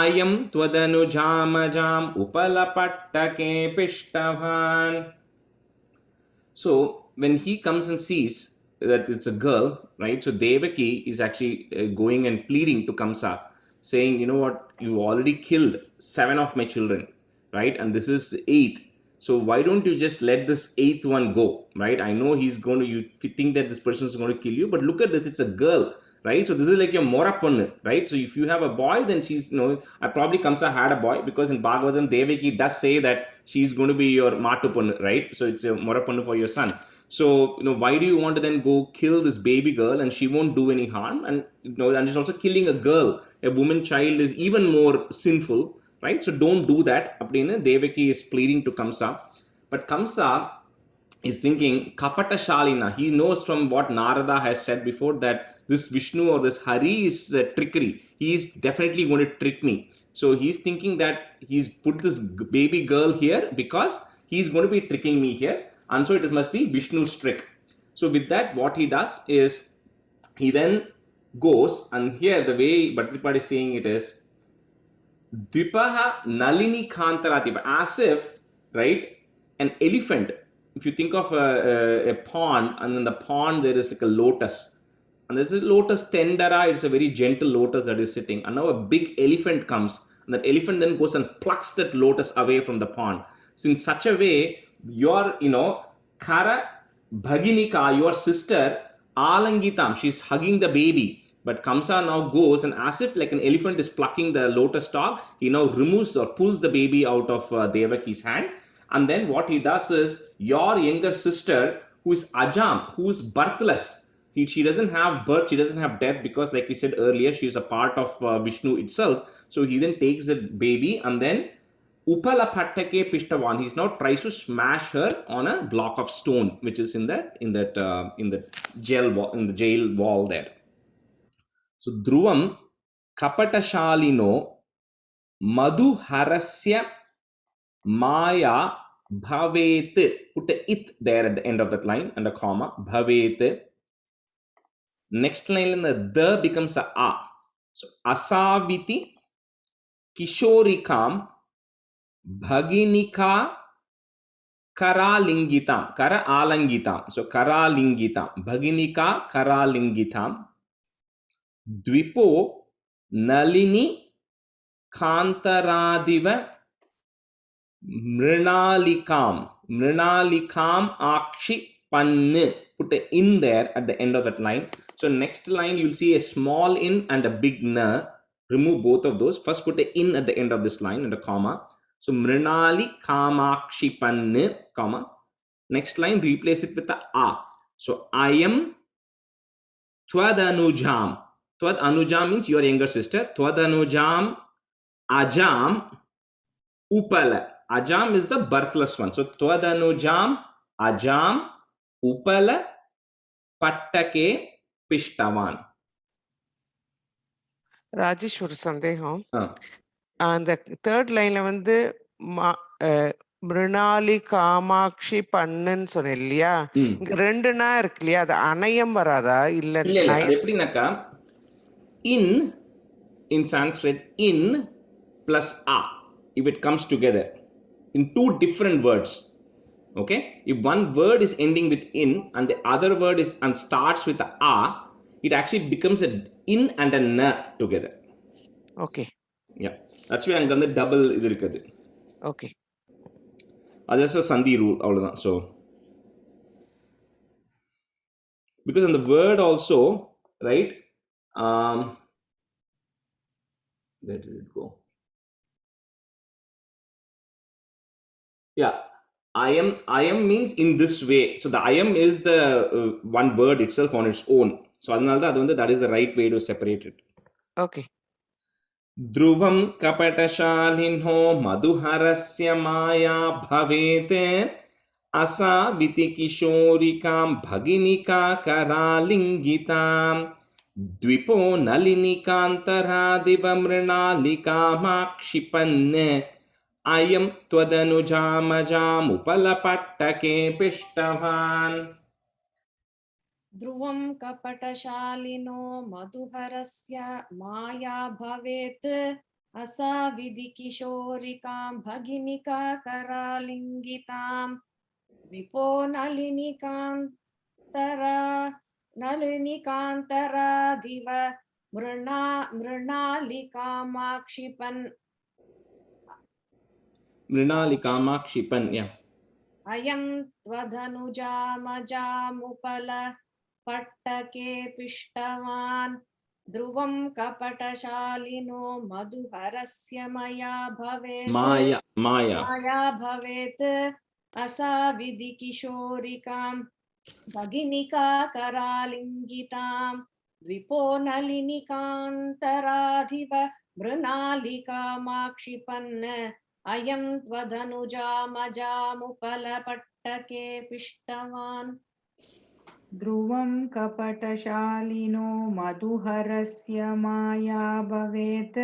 अयं त्वदनुजामजाम् उपलपट्टके पिष्टवान्. So when he comes and sees that it's a girl, right? So Devaki is actually going and pleading to Kamsa, saying, you know what, you already killed 7 of my children, right? And this is 8th. So why don't you just let this 8th one go, right? I know he's going to, you think that this person is going to kill you, but look at this, it's a girl, right? So this is like your Morapannu, right? So if you have a boy, then she's, you know, I probably Kamsa had a boy, because in Bhagavatam, Devaki does say that she's going to be your Matupannu, right? So it's a Morapannu for your son. So, you know, why do you want to then go kill this baby girl and she won't do any harm? And, you know, and it's also killing a girl, a woman child is even more sinful, right? So don't do that. Appadina Devaki is pleading to Kamsa. But Kamsa is thinking, Kapata Shalina. He knows from what Narada has said before that this Vishnu or this Hari is trickery. He is definitely going to trick me. So he's thinking that he's put this baby girl here because he's going to be tricking me here. And so it must be Vishnu's trick. So with that, what he does is he then goes, and here the way Bhattacharya is saying it is Dvipaha Nalini Kantarativa, as if, right, an elephant, if you think of a pond, and in the pond there is like a lotus, and there's a lotus tendera, it's a very gentle lotus that is sitting, and now a big elephant comes, and that elephant then goes and plucks that lotus away from the pond. So in such a way, your, you know, Kara Bhaginika, your sister, Alangitam, she's hugging the baby. But Kamsa now goes, and as if like an elephant is plucking the lotus stalk, he now removes or pulls the baby out of Devaki's hand. And then what he does is, your younger sister, who is Ajam, who is birthless, she doesn't have birth, she doesn't have death, because like we said earlier, she is a part of Vishnu itself. So he then takes the baby and then Upalapattake Pishtavan. He now tries to smash her on a block of stone, which is in the jail wall there. So Dhruvam Kapatashalino Madhuharasya Maya Bhavet. Put a it there at the end of that line and a comma. Bhavet. Next line in the becomes a. So Asaviti Kishorikam Bhaginika Karalingitam. Kara alangitam. So Karalingitam. Bhaginika Karalingitam. Dvipo Nalini Kantaradiva Mrinalikam. Mrinalikam Akshi Pannu. Put a in there at the end of that line. So next line you'll see a small in and a big na. Remove both of those. First put a in at the end of this line and a comma. So Mrinali Kamakshi Pannu, comma. Next line replace it with a a. So I am Twadanujam. Twad Anujam means your younger sister. Twadanujam Ajam Upala. Ajam is the birthless one. So Twadanujam Ajam Upala Pattake Pishtavan. Rajesh ஒரு சந்தேகம். Ah. அந்த third லைன்ல வந்து மிருணாலி காமாட்சி பண்ணுன்னு சொன்னேன் இல்லையா? இங்க 2னா இருக்கு இல்லையா? அது அணையம் வராதா? இல்ல இல்ல இல்ல அது எப்படின்னாக்கா in Sanskrit in plus a if it comes together in two different words. Okay, if one word is ending with in and the other word is and starts with a, it actually becomes a in and a na together. Okay. Yeah, that's why அங்க வந்து double இது இருக்குது. Okay. That's a sandhi rule அவ்வளவுதான். So because in the word also, right, where did it go? Yeah, I am means in this way. So the I am is the one word itself on its own. So that is the right way to separate it. Okay. Dhruvam kapatashalinho madhuharasya maya bhavete asa viti kishorikam bhaginika karalingitam dvipo nalinikantara mrinalikamakshipanne ayam tvadanujamajam upalapattake pishtavan. ध्रुवं कपटशालिनो मधुहरस्य माया भवेत् असाविधिकिशोरिकां भगिनिका करालिङ्गितां विपो नलिनिकान्तराधिव मृणालिकामाक्षिपन्, yeah. अयं त्वधनुजामजामुपल पट्टके पिष्टवान् ध्रुवं कपटशालिनो मधुहरस्य माया भवेत् असाविधि किशोरिकां भगिनिका करालिङ्गितां द्विपो नलिनिकान्तराधिव मृणालिकामाक्षिपन् अयं त्वधनुजामजामुपलपट्टके पिष्टवान्. ध्रुवं कपटशालिनो मधुहरस्य माया भवेत्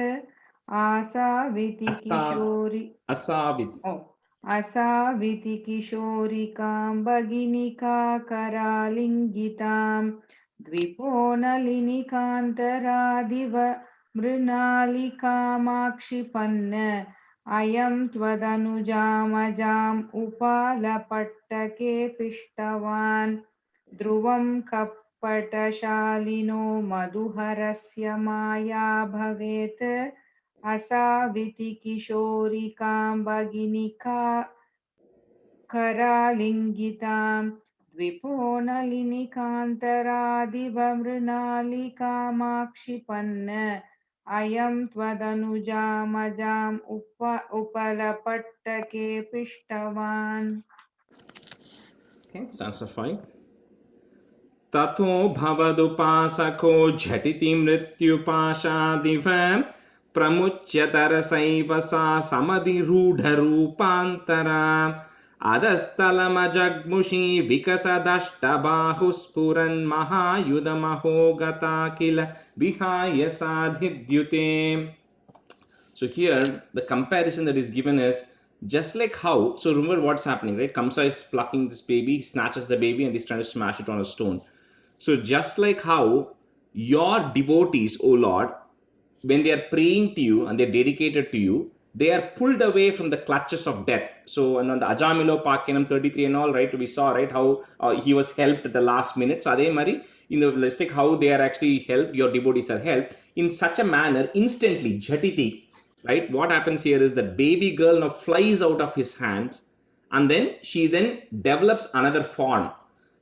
असाविति किशोरिकां भगिनिका करालिङ्गितां द्विपो नलिनिकान्तराधिव मृणालिकामाक्षिपन् अयं त्वदनुजामजाम् उपालपट्टके पिष्टवान्. ध्रुवं कपटशालिनो मधुहरस्य माया भवेत् असाविति किशोरिकां भगिनिका करालिङ्गितां द्विपो नलिनिकान्तराधिव मृणालिकामाक्षिपन् अयं त्वदनुजामजाम् उपलपट्टके पिष्टवान्. Okay, stanza 5. Tato bhavadupasako jhatiti mrityupashadiv pramuchyatara sa samadhi rudharupantara adasthalamajagmushi vikasadashtabahusphuran mahayudamaho gata kila vihaya sadhidyute. So here the comparison that is given is just like how, so remember what's happening, right? Kamsa is plucking this baby, he snatches the baby and he's trying to smash it on a stone. So just like how your devotees, O Lord, when they are praying to you and they're dedicated to you, they are pulled away from the clutches of death. So, and on the Ajamilo Pakinam 33 and all, right, we saw, right, how he was helped at the last minute. So, Adhe Mari, in the holistic, how they are actually helped, your devotees are helped in such a manner, instantly, jhatiti, right? What happens here is that baby girl now flies out of his hands, and then she then develops another form.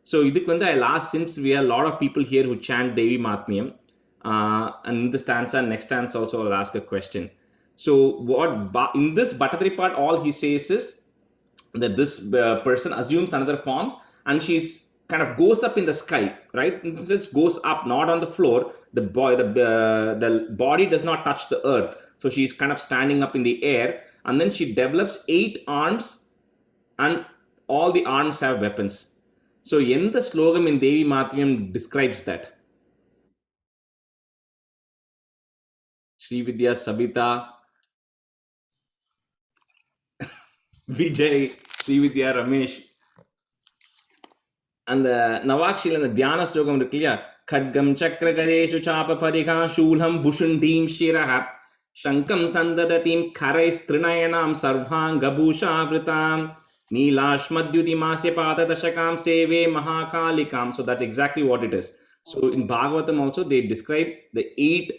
So, I'll ask, since we have a lot of people here who chant Devi Matmyam, and in the stanza, next stanza also I'll ask a question. So what in this Bhattacharya part, all he says is that this person assumes another forms, and she's kind of goes up in the sky, right? It goes up, not on the floor. The body does not touch the earth, so she's kind of standing up in the air, and then she develops 8 arms, and all the arms have weapons. So in the slogam in Devi Matmyam describes that. Sri Vidya, Sabita, Vijay, Srividya, Ramesh, and the Navakshil and the Dhyana Slokam clear. Khadgam Chakra Gareshu Chapa Parika Shulam Bhushandim Shiraha Shankam Sandadatim Karais Trinayanam Sarvang Gabusha Vritam Nilash Madhyuti Masya Pata Dashakam Seve Mahakalikam. So that's exactly what it is. So in Bhagavatam also they describe the eight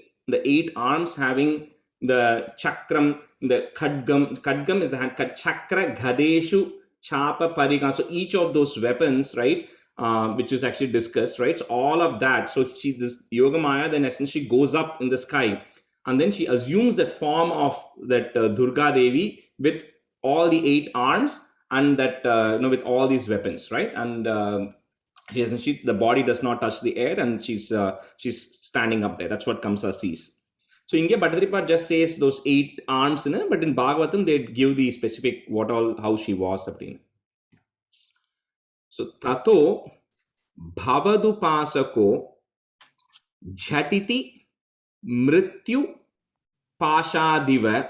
arms having the chakram, the khadgam is the hand, chakra, gadeshu, chapa, pariga. So each of those weapons, right, which is actually discussed, right? So all of that. So this Yogamaya then essentially goes up in the sky, and then she assumes that form of that Durga Devi with all the 8 arms, and that with all these weapons, right? And the body does not touch the air, and she's standing up there. That's what Kamsa sees. So Inge Bhattacharya just says those 8 arms, but in Bhagavatam they give the specific how she was. So tato bhavadupasako jhatiti mrityu pashadiva,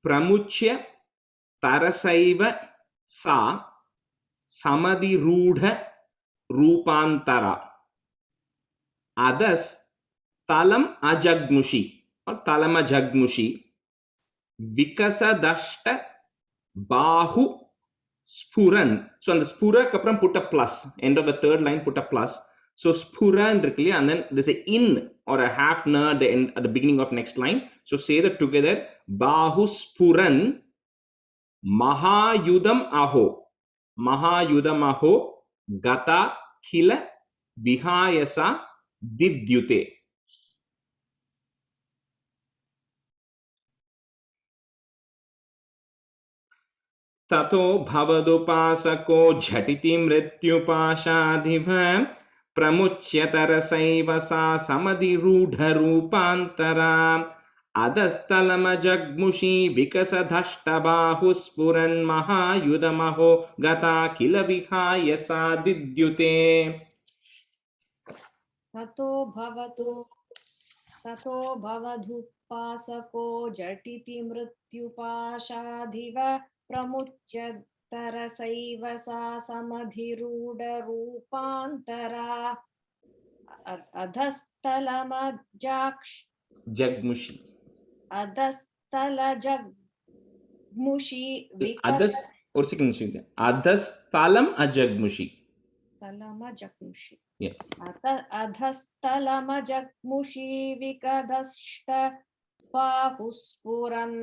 pramuchya tarasaiva sa samadhi rupantara adas talam ajagmushi or talama jagmushi vikasadashta bahu spuran. So on the spura kapram put a plus, end of the 3rd line put a plus. So spuran directly, and then there's a in or a half na at the beginning of next line. So say that together. Bahu spuran mahayudam aho gata kila vihayasa didyute. Tato bhavadupasako jhatiti mrityupashadhiva pramuchyatara sa samadhi rupantara adastalama jagmushi vikasadhashtabahu spuran mahayudamaho gata kila vihayasa didyute. Tato bhavadupasako jatiti mrityupashadhiva pramuchya tarasaiva sa samadhiruda rupantara adhastala Jagmushi. adhastala jagmushi Or second adhastalam ajagmushi. talama jagmushi. Yeah. Adhastalama jagmushi vikadhashta bahuspuran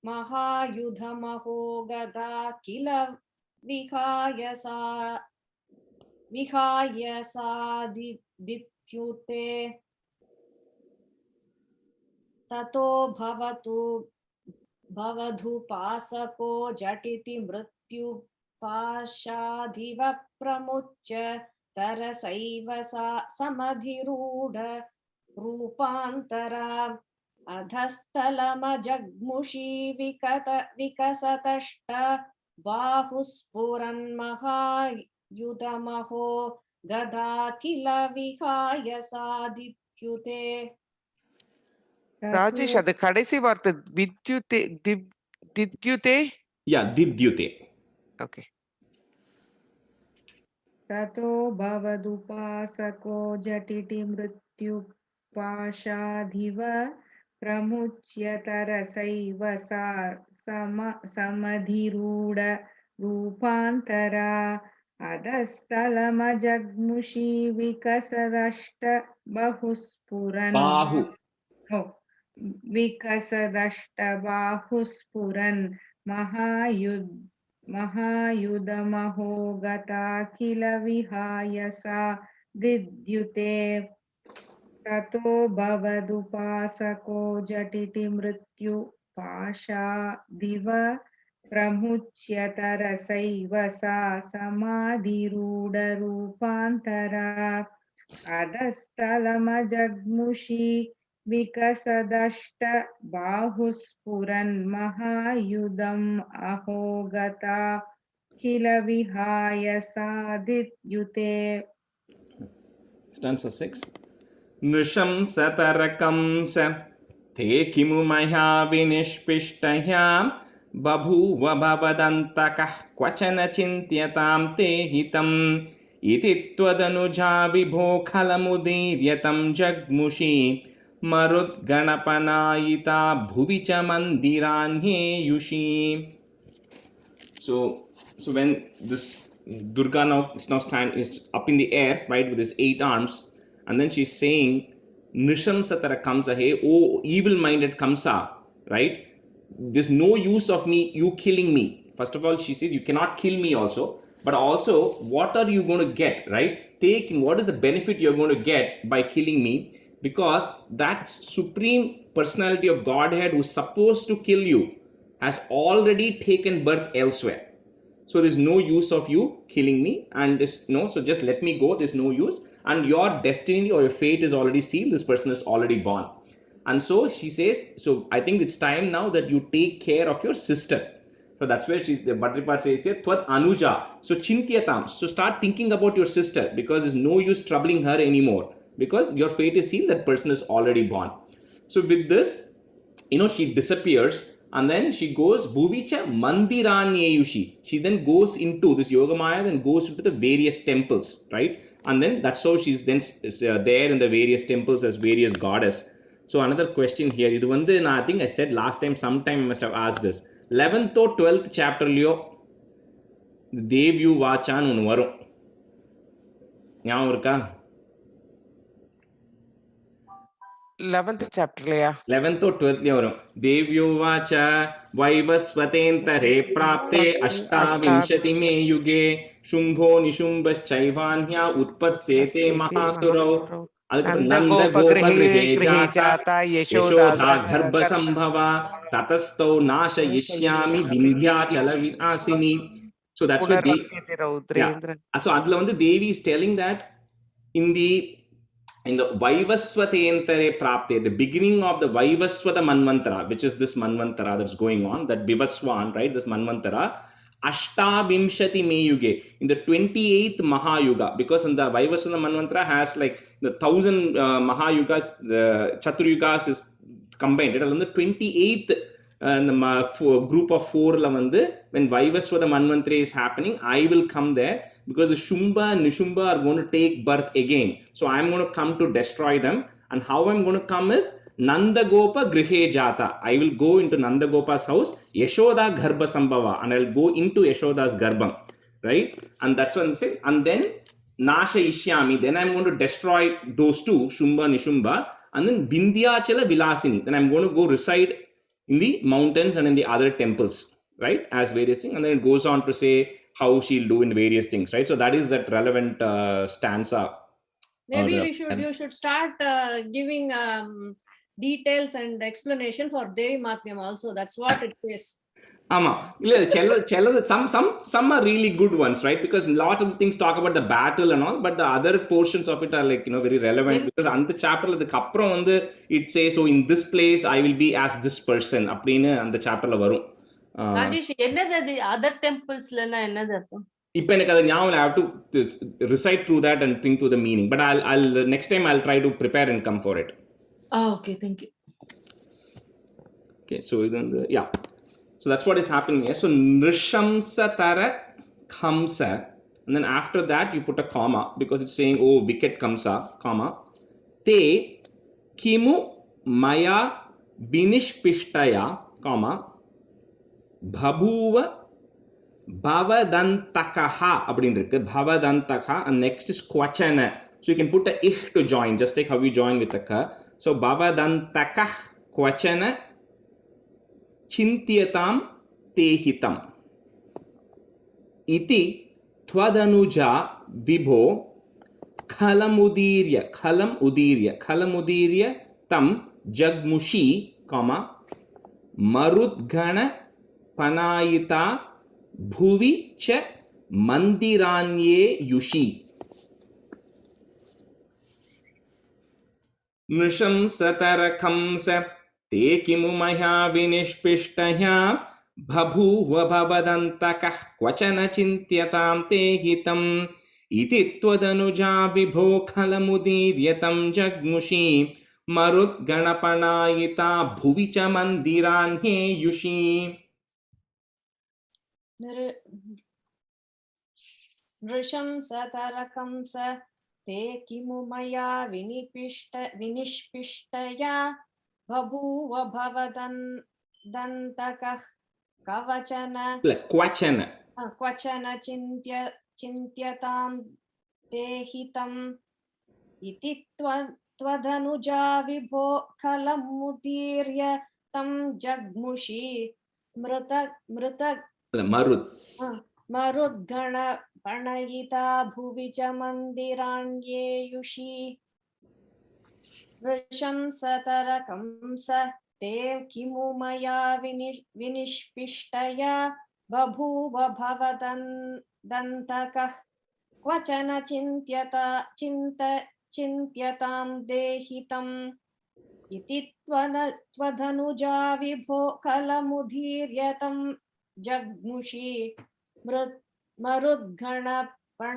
mahayudhamaho gada kila vihayasa dityute. Tato bhavadupasako jatiti mrityu pashadhiva pramuchya tarasaiva sa samadhiruda rupantara adhastalama jagmushi vikasatashta bahuspuran mahayudamaho gada kila vihayasa dityute. Rajesh அது கடைசி வார்த்தை வித்யுதே தித்யுதே. Yeah, didyute. Okay. ततो भवदुपासको जटिति मृत्युपाशाधिव प्रमुच्यतरसैव सा समधिरूढ रूपान्तरा अधस्तलमजग्मुषी विकसदष्ट बहुस्फुरन् Bahu. विकसदष्टबाहुस्फुरन् महायुधमहो गता किल विहाय सा दिद्युते ततो भवदुपासको झटिति मृत्यु पाशादिव प्रमुच्यतरसैव सा समाधिरूढरूपान्तरा अधस्तलमजग्मुषी विकसदष्ट बाहुस्फुरन् महायुधम् अहो गता किल विहाय सादिद्युते. Stanza 6. नृशंसतरकंस ते किमु मया विनिष्पिष्टयां बभूव भवदन्तकः क्वचन चिन्त्यतां ते हितम् इति त्वदनुजा विभो खलमुदीर्यतं जग्मुषी मरुद्गणपनायिता भुवि च मन्दिरान्येयुषी. So when this Durga is up in the air, right, with his 8 arms, and then she's saying, Nishamsatara Kamsa, hey, oh evil-minded Kamsa, right? There's no use of you killing me. First of all, she says, you cannot kill me also, but also, what are you going to get, right? What is the benefit you're going to get by killing me? Because that supreme personality of Godhead who's supposed to kill you has already taken birth elsewhere. So there's no use of you killing me, and so just let me go, there's no use, and your destiny or your fate is already sealed, this person is already born. And so she says, so I think it's time now that you take care of your sister. So that's where the Bhadrapad says here, Tvad Anuja, so Chintyatam, so start thinking about your sister, because there's no use troubling her anymore, because your fate is sealed, that person is already born. So with this, she disappears, and then she goes Bhuvicha Mandiranyeyushi. She then goes into this Yogamaya, then goes into the various temples, right? And then that's how she's then there in the various temples as various goddess. So another question here, I think I said last time, sometime I must have asked this. 11th or 12th chapter liyo Devyu Vachan onu varum. ஞாபகம் இருக்கா? 11th chapterலயா? 11th or 12th வரும். देव्योवाच वैवस्वतेन्तरे प्राप्ते अष्टाविंशतिमे युगे शुम्भो निशुम्भश्चैवान्या उत्पत्स्येते महासुरौ. नन्दगोपगृहे जाता यशोदा गर्भसम्भवा ततस्तौ नाशयिष्यामि विन्ध्याचलविलासिनी. So that's what so adla Devi is telling that in the Vaivasvatentare Prapte, the beginning of the Vaivasvata Manvantara, which is this Manvantara that's going on, that Vivaswan, right, this Manvantara, Ashtabimshati Meyuge, in the 28th Mahayuga, because in the Vaivasvata Manvantara has like the 1000 Mahayugas, Chaturyugas is combined. It is on the 28th group of 4 when Vaivasvata Manvantara is happening, I will come there, because the Shumba and Nishumba are going to take birth again. So I'm going to come to destroy them. And how I'm going to come is Nandagopa Grihe Jata. I will go into Nandagopa's house, Yashoda Garbha Sambhava, and I'll go into Yashoda's Garbham, right? And that's what I say. And then Nasha Ishyami, then I'm going to destroy those two, Shumba, Nishumba, and then Vindhyachala Vilasini. Then I'm going to go reside in the mountains and in the other temples, right? As various things. And then it goes on to say how she'll do in various things, right? So that is that relevant stanza. Maybe you should start giving details and explanation for Devi Matmyam also. That's what it says. Some are really good ones, right? Because a lot of things talk about the battle and all, but the other portions of it are like, very relevant. Because on the chapter, it says, so in this place, I will be as this person. On the chapter varum. Rajesh, என்னது other temples-லனா என்னது அர்த்தம்? இப்போ எனக்கு அது ஞாபகம், I have to recite through that and think through the meaning. But I'll next time I'll try to prepare and come for it. Okay, thank you. Okay, so yeah. So that's what is happening here. So Nrishamsatara Kamsa, and then after that you put a comma, because it's saying, oh, wicked Kamsa, comma. Te Kimu Maya vinishpishtaya, comma, bhabuva bhavadantakaha அப்படின்னு இருக்கு. Bhavadantaka, and next is kvachana. So you can put a ich to join, just like how you join with a ka. So bhavadantaka kvachana chintyatam tehitam iti tvadanuja vibho khalam udirya tam jagmushi, comma, marudgana panayita bhuvi cha mandiranye yushi. Nrisham satarakamsa te kimu maya vinishpishtaya bhabhuva bhavadantaka kvachana chintyatam te hitam iti tvadanuja vibho khalamudiryatam jagmushi marudganapanayita bhuvi cha mandiranye yushi. Nrisham satarakam sa te kimu maya vinishpishtaya babhuva bhavadantakah kavachana kvachana chintyatam te hitam iti tvadanuja vibho khalamudirya tam jagmushi marudgana panayita bhuvi cha mandiranye yushi. Vrisham satarakamsa te kimu maya vinishpishtaya babhuva bhavadantakah kvachana chintyatam dehitam iti tvadanuja vibho khalamudhiryatam jagmushi marudgana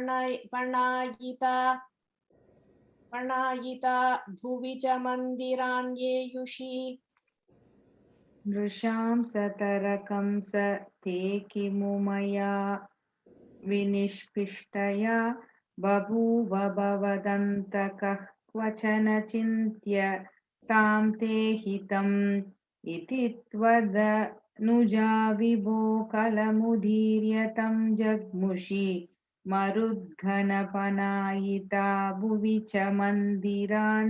panayita bhuvi cha mandiranye yushi. Nrisham satarakam sa te kimu maya vinishpishtaya babhuva bhavadantakah kvachana chintya tam te hitam iti tvadanuja vibho khalamudhiryatam jagmushi marudghana panayita bhuvi cha mandiran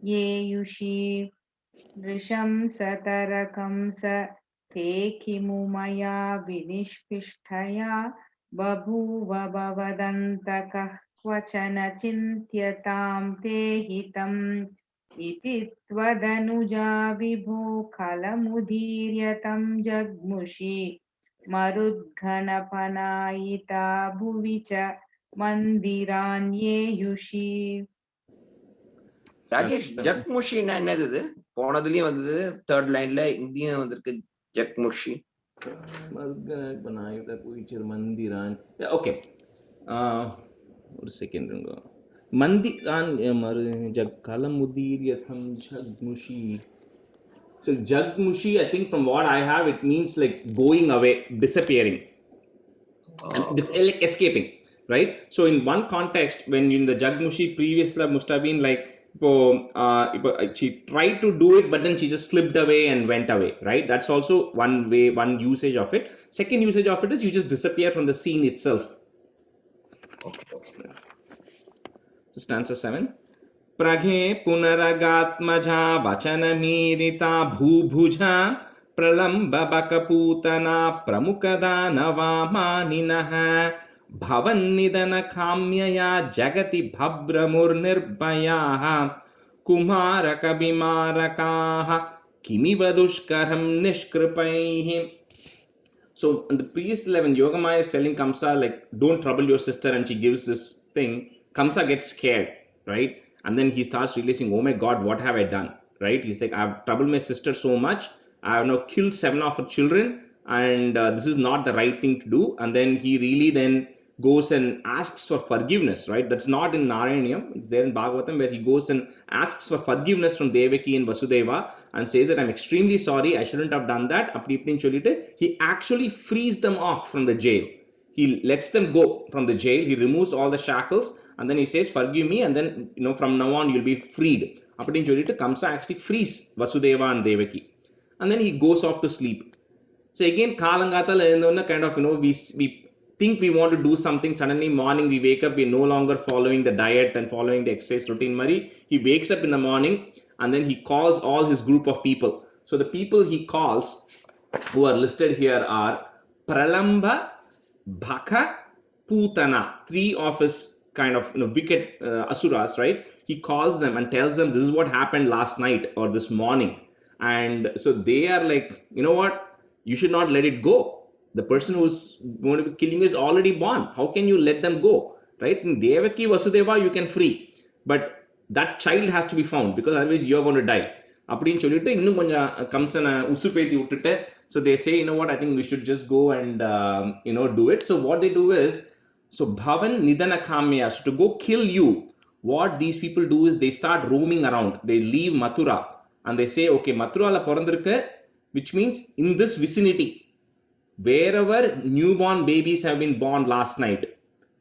yeyushi. Nrisham satarakam sa te kimu maya vinishpishtaya babhuva bhavadantakah kvachana chintyatam te hitam iti tvadanuja vibho khalamudhiryatam jagmushi marudghana panayita bhuvi cha mandiranye yushi. Rajesh ஜக்முஷின்னா என்னது? இது போனதுலயும் வந்தது, third லைன்ல இங்கேயும் வந்திருக்கு ஜக்முஷி. மந்திரான். Okay, ஒரு second. மந்திரான் கலமுதீர்யதம் ஜக்முஷி. So jagmushi, I think from what I have, it means like going away, disappearing, like escaping, right? So in one context, when in the jagmushi previously must have been like, she tried to do it, but then she just slipped away and went away, right? That's also one way, one usage of it. Second usage of it is you just disappear from the scene itself. Okay. So stanza 7. Praghe punaragatmaja vachanamīrita bhūbhujā pralamba bakapūtana pramukadānavāmaninaha bhavannidana kamyaya jagati bhabramurnirbayaha kumarakabimarakaha kimivadushkaram nishkripaihi. So in the previous 11, Yogamaya is telling Kamsa, like, don't trouble your sister, and she gives this thing. Kamsa gets scared, right? And then he starts realizing, oh my God, what have I done, right? He's like, I've troubled my sister so much. I have now killed 7 of her children, and this is not the right thing to do. And then he really then goes and asks for forgiveness, right? That's not in Narayanyam. It's there in Bhagavatam, where he goes and asks for forgiveness from Devaki and Vasudeva and says that I'm extremely sorry, I shouldn't have done that. He actually frees them off from the jail. He lets them go from the jail. He removes all the shackles, and then he says, forgive me, and then, from now on you'll be freed. அப்படின்னு சொல்லிட்டு Kamsa actually frees Vasudeva and Devaki, and then he goes off to sleep. So again காலங்காத்தால எழுந்தோன்னா kind of we think we want to do something, suddenly morning we wake up, we're no longer following the diet and following the exercise routine mari. He wakes up in the morning and then he calls all his group of people. So the people he calls who are listed here are Pralamba, Bhaka, Putana, three of his kind of wicked asuras, right? He calls them and tells them this is what happened last night or this morning, and so they are like, you know what, you should not let it go. The person who's going to be killing you is already born. How can you let them go, right? In Devaki Vasudeva you can free, but that child has to be found, because otherwise you're going to die. அப்படின்னு சொல்லிட்டு இன்னும் கொஞ்சம் கம்சனை உசுப்பேத்தி விட்டுட்டு, so they say, you know what, I think we should just go and do it. So what they do is, so Bhavan Nidana Kamya, so to go kill you, what these people do is they start roaming around. They leave Mathura and they say, okay, Mathura la porandirukku, which means in this vicinity, wherever newborn babies have been born last night.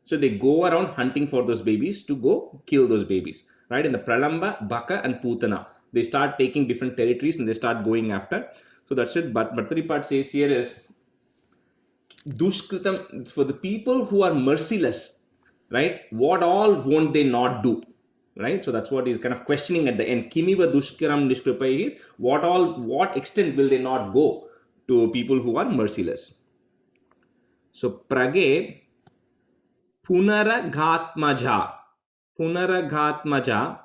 So they go around hunting for those babies to go kill those babies, right? In the Pralamba, Baka and Putana, they start taking different territories and they start going after. So that's it. But Bhattaripat says here is Dushkritam, for the people who are merciless, right? What all won't they not do, right? So that's what he's kind of questioning at the end. Kimiva Dushkiram Nishkripai is what extent will they not go to people who are merciless. So Prage Punaraghatmaja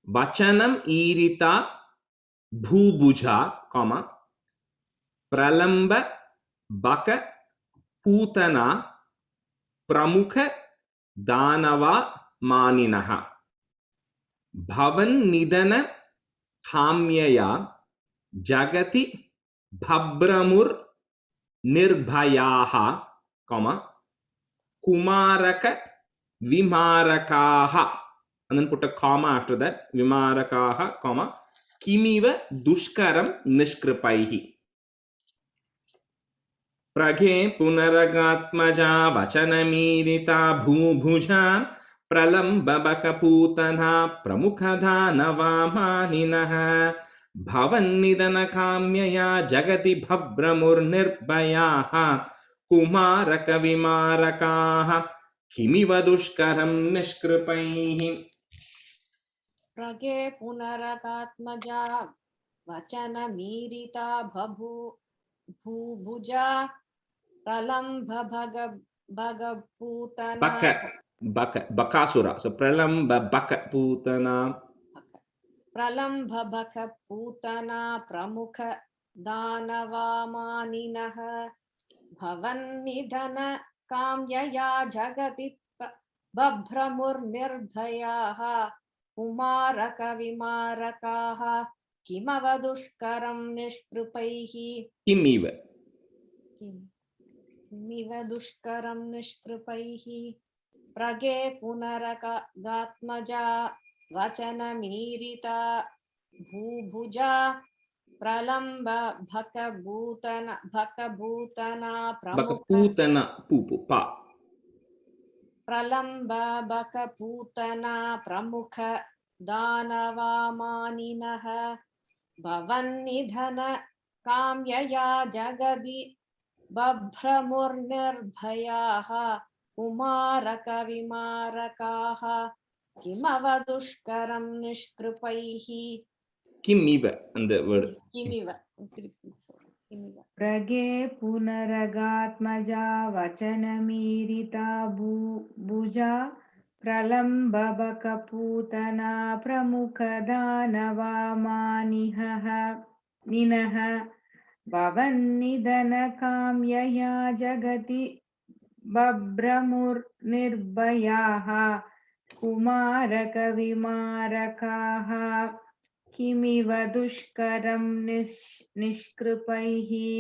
Vachanam Irita Bhubuja, Pralamba Baka Putana Pramukha Danava Maninaha Bhavan Nidana Kamyaya Jagati Bhabramur Nirbhayaha, Kumaraka Vimarakaha, and then put a comma after that, Vimarakaha, Kimiva Dushkaram Nishkripaihi. Prage Punaragatmaja Vachanamirita Bhubhuja Pralamba Bakaputana Pramukhadhanavamaninaha Bhavan Nidana Kamyaya Jagati Bhabramur Nirbayaha Kumaraka Vimarakaha Kimiva Dushkaram Nishkripaihi. Prage Punaragatmaja Vachana Mirita Bhubuja Pralamba Bhagaputana Bakasura. So Pralamba Bakaputana. Pralamba Bhakaputana Pramukha Danavamaninaha Bhavan Nidana Kamyaya Jagati Babhramur Nirbhayaha Kumaraka Vimarakaha Kimava Dushkaram Nishkripaihi. Kimiva Dushkaram Nishkripaihi. Prage Punaragatmaja Vachanamirita Bhubhuja Pralamba Bhakabhutana Bakaputana Pupu Pa. Pralamba Bakaputana Pramukha Danavamaninaha Bhavan Nidhana Kamyaya Jagadi Babhramur Nirbhayaha Kumaraka Vimarakaha Kimava Dushkaram Nishkripaihi. Kimiva, and the word. Kimiva. Prage Punaragatmaja Vachanamirita Bhuja Pralamba Bakaputana Pramukhadhanavamaniha Ninaha Bhavan Nidana Kamyaya Jagati Babhramur Nirbayaha Kumaraka Vimarakaha Kimiva Dushkaram Nishkripaihi.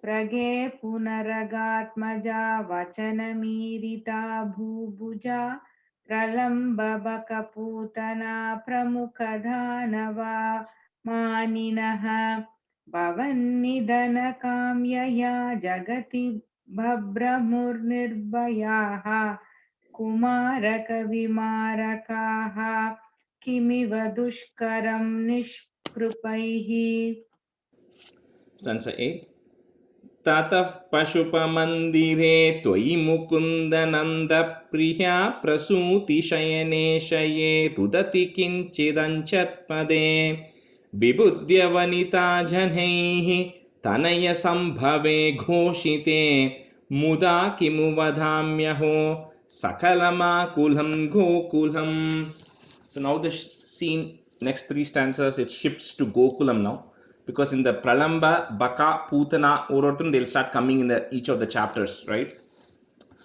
Prage Punaragatmaja Vachanamirita Bhubuja Pralamba Bakaputana Pramukhadhanava Maninaha Bhavan Nidana Kamyaya Jagati Babhramur Nirbayaha Kumaraka Vimarakaha किमिव दुष्करं निष्कृपैः Stanza 8. ततः पशुपमन्दिरे त्वयि मुकुन्दनन्दप्रिया प्रसूतिशयने शये रुदति किञ्चिदञ्चत्पदे विबुध्यवनिता जनैः तनयसम्भवे घोषिते मुदा किमु वदाम्यहो सकलमाकुलं गोकुलम्. So now the scene, next 3 stanzas, it shifts to Gokulam now. Because in the Pralamba, Baka, Putana, Orothan, they'll start coming in each of the chapters, right?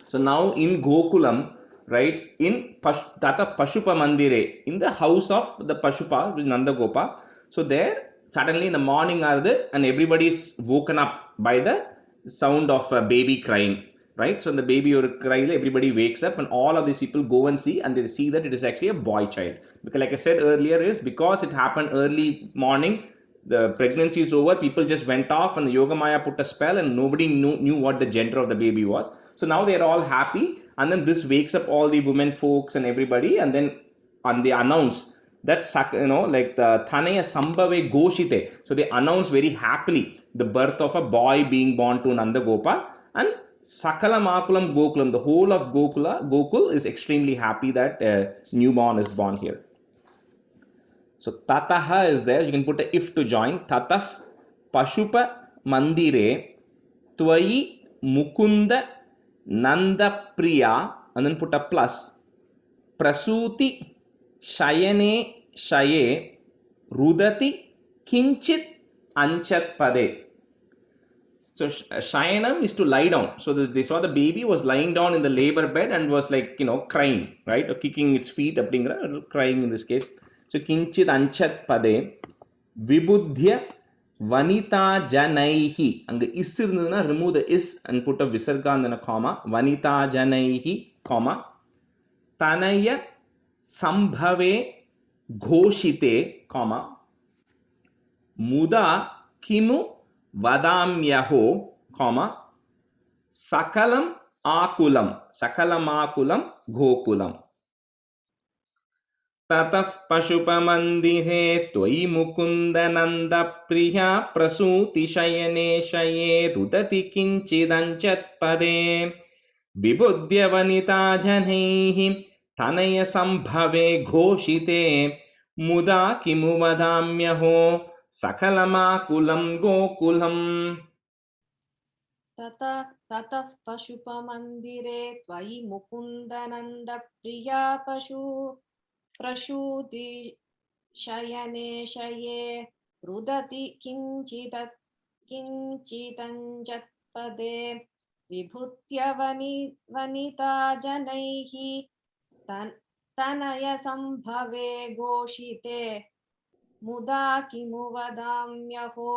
So now in Gokulam, right, in Tata Pashupa Mandire, in the house of the Pashupa, which is Nandagopa. So there, suddenly in the morning and everybody's woken up by the sound of a baby crying, right? So in the baby or cry, everybody wakes up and all of these people go and see, and they see that it is actually a boy child. Because like I said earlier, is because it happened early morning, the pregnancy is over, people just went off and the Yogamaya put a spell and nobody knew what the gender of the baby was. So now they are all happy, and then this wakes up all the women folks and everybody, and then they announce that, like the Thanaya Sambhave Goshite. So they announce very happily the birth of a boy being born to Nandagopa, and Sakala Makulam Gokulam, the whole of Gokul is extremely happy that a newborn is born here. So Tataha is there, you can put a if to join. Tataf Pashupa Mandire Twayi Mukunda Nanda Priya, and then put a plus. Prasuti Shayane Shaye Rudati Kinchit Anchat Pade. So Shayanam is to lie down. So they saw the baby was lying down in the labor bed and was like, crying, right? Or kicking its feet, crying in this case. So Kinchit Anchat Pade Vibudhya Vanita Janaihi. And the is remove the is and put a visarga and then a comma. Vanita Janaihi, comma. Tanaya Sambhave Ghoshite, comma. Muda Kimu Vadamyaho, comma. Sakalam Akulam. Sakalam Akulam Gokulam. ततः पशुपमन्दिरे त्वयि मुकुन्दनन्दप्रिया प्रसूतिशयने शये रुदति किञ्चिदञ्चत्पदे विबुध्यवनिता जनैः तनयसम्भवे घोषिते मुदा किमु वदाम्यहो सकलमाकुलं गोकुलम्. ततः पशुपमन्दिरे त्वयि मुकुन्दनन्दप्रिया प्रसूति शयने शये रुदति किञ्चिदञ्चत्पदे विभूत्य वनिता जनैः तनयसम्भवे घोषिते मुदा किमु वदाम्यहो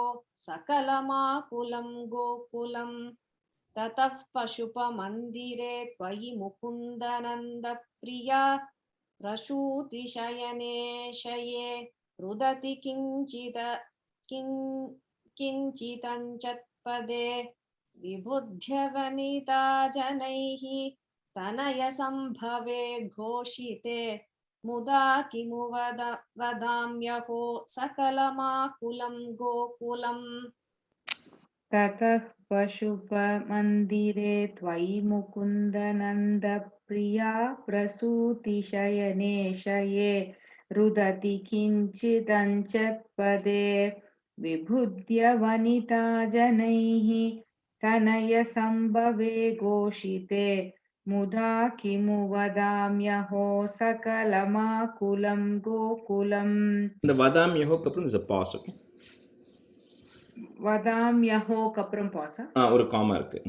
सकलमाकुलं गोकुलम्. ततः पशुपमन्दिरे त्वयि मुकुन्दनन्दप्रिया प्रसूतिशयने शये रुदति किञ्चिदञ्चत्पदे विबुध्य वनिता जनैः तनयसम्भवे घोषिते मुदा किमु वदाम्यहो सकलमाकुलं गोकुलम्. ततः पशुपमन्दिरे त्वयि मुकुन्दनन्दप्रिया प्रसूतिशयने शये रुदति किञ्चिदञ्चत्पदे विबुध्य वनिता जनैः तनयसम्भवे घोषिते मुदा किमु वदाम्यहो सकलमाकुलं गोकुलम्. The Vadamyaho kapram is a pause, okay? वदाम्यहो कपरम पॉसा ஒரு காமா இருக்கு.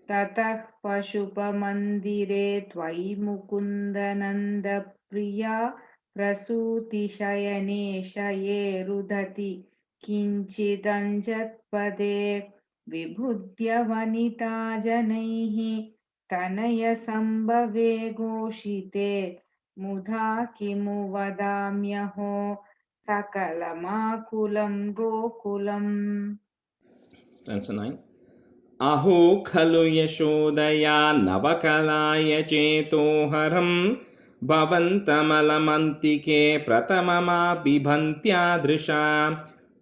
ततः पशुपमन्दिरे त्वयि मुकुन्दनन्दप्रिया प्रसूतिशयने शये रुदति किञ्चिदञ्चत्पदे विबुध्य वनिता जनैः तनयसम्भवे घोषिते मुदा किमु वदाम्यहो सकलमाकुलं गोकुलम्. Stanza 9. Aho khalu yashodaya navakalaaya chetoharam भवन्तमलमन्तिके प्रथममापिभन्त्यादृशा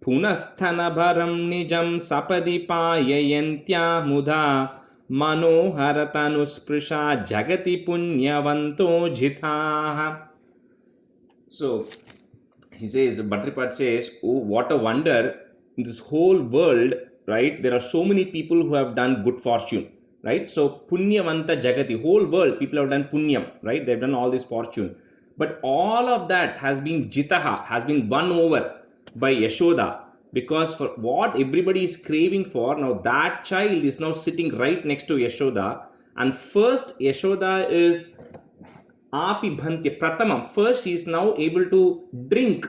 पुनस्तनभरं निजं सपदि पाययन्त्या मुधा मनोहरतनुस्पृशा जगति पुण्यवन्तो जिताः. So he says, Bhattripad says, oh, what a wonder in this whole world, right? There are so many people who have done good fortune, right? So punyavanta jagati, whole world people have done punyam, right? They've done all this fortune, but all of that has been jitaha, has been won over by Yashoda, because for what everybody is craving for, now that child is now sitting right next to Yashoda, and first Yashoda is apibhantya pratamam, first she is now able to drink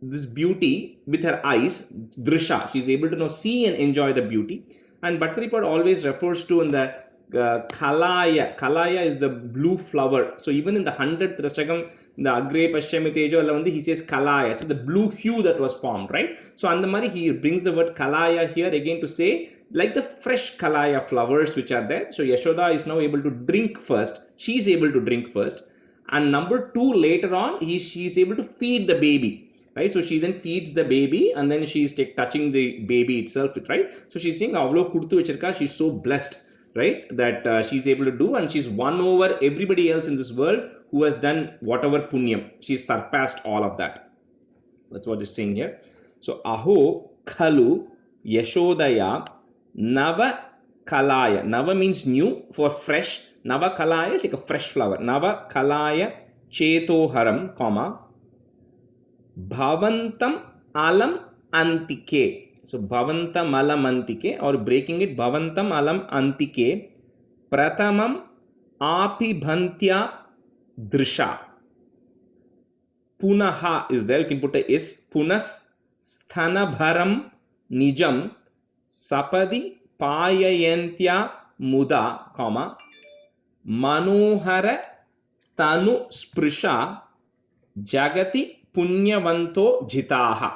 this beauty with her eyes, drisha, she is able to now see and enjoy the beauty. And Bhattripad always refers to in the kalaya, kalaya is the blue flower. So even in the 100th Rashagam, the agre pashyamitejo allavandi, he says kalaya, so the blue hue that was formed, right? So andamari he brings the word kalaya here again to say like the fresh kalaya flowers which are there. So Yashoda is now able to drink first, she is able to drink first, and number 2 later on she is able to feed the baby, right? So she then feeds the baby and then she is touching the baby itself, right? So she's saying avlo kuduthu vechirka, she's so blessed, right, that she's able to do, and she's won over everybody else in this world who has done whatever punyam, she's surpassed all of that. That's what it's saying here. So aho khalu yashodaya nava kalaya, nava means new, for fresh, nava kalaya is like a fresh flower, nava kalaya chetoharam, comma bhavantam alam antike. So bhavantam alam antike, or breaking it, bhavantam alam antike pratamam apibhantya drisha. Punaha is there, you can put a is, punas sthanabharam nijam sapadi payayantya muda, comma manohara tanu sprisha jagati punyavanto jitaha.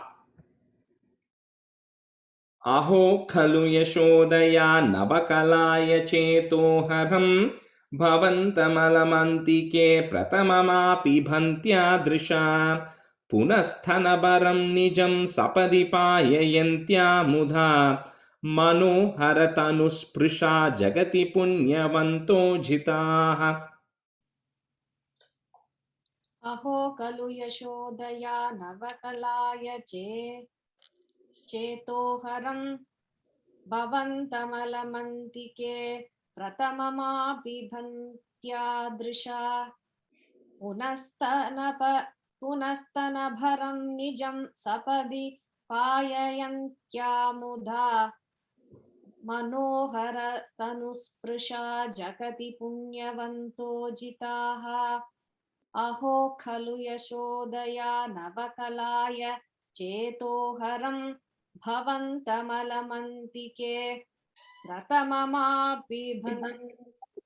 Aho khalu yashodaya navakalaya chetoharam bhavantamalamantikē pratamamapibhantya drisha punasthanabaram nijam sapadi payayantya mudha manoharatanusprusha jagati punyavanto jitaha. अहो खलु यशोदया नवकलाय चेतोहरं भवन्तमलमन्तिके प्रथममापिभन्त्यादृशा पुनस्तनभरं निजं सपदि पाययन्त्या मुधा मनोहरतनुस्पृशा जगति पुण्यवन्तो जिताः. अहो खलु यशोदया नवकलाय चेतोहरं भवन्तमलमन्तिके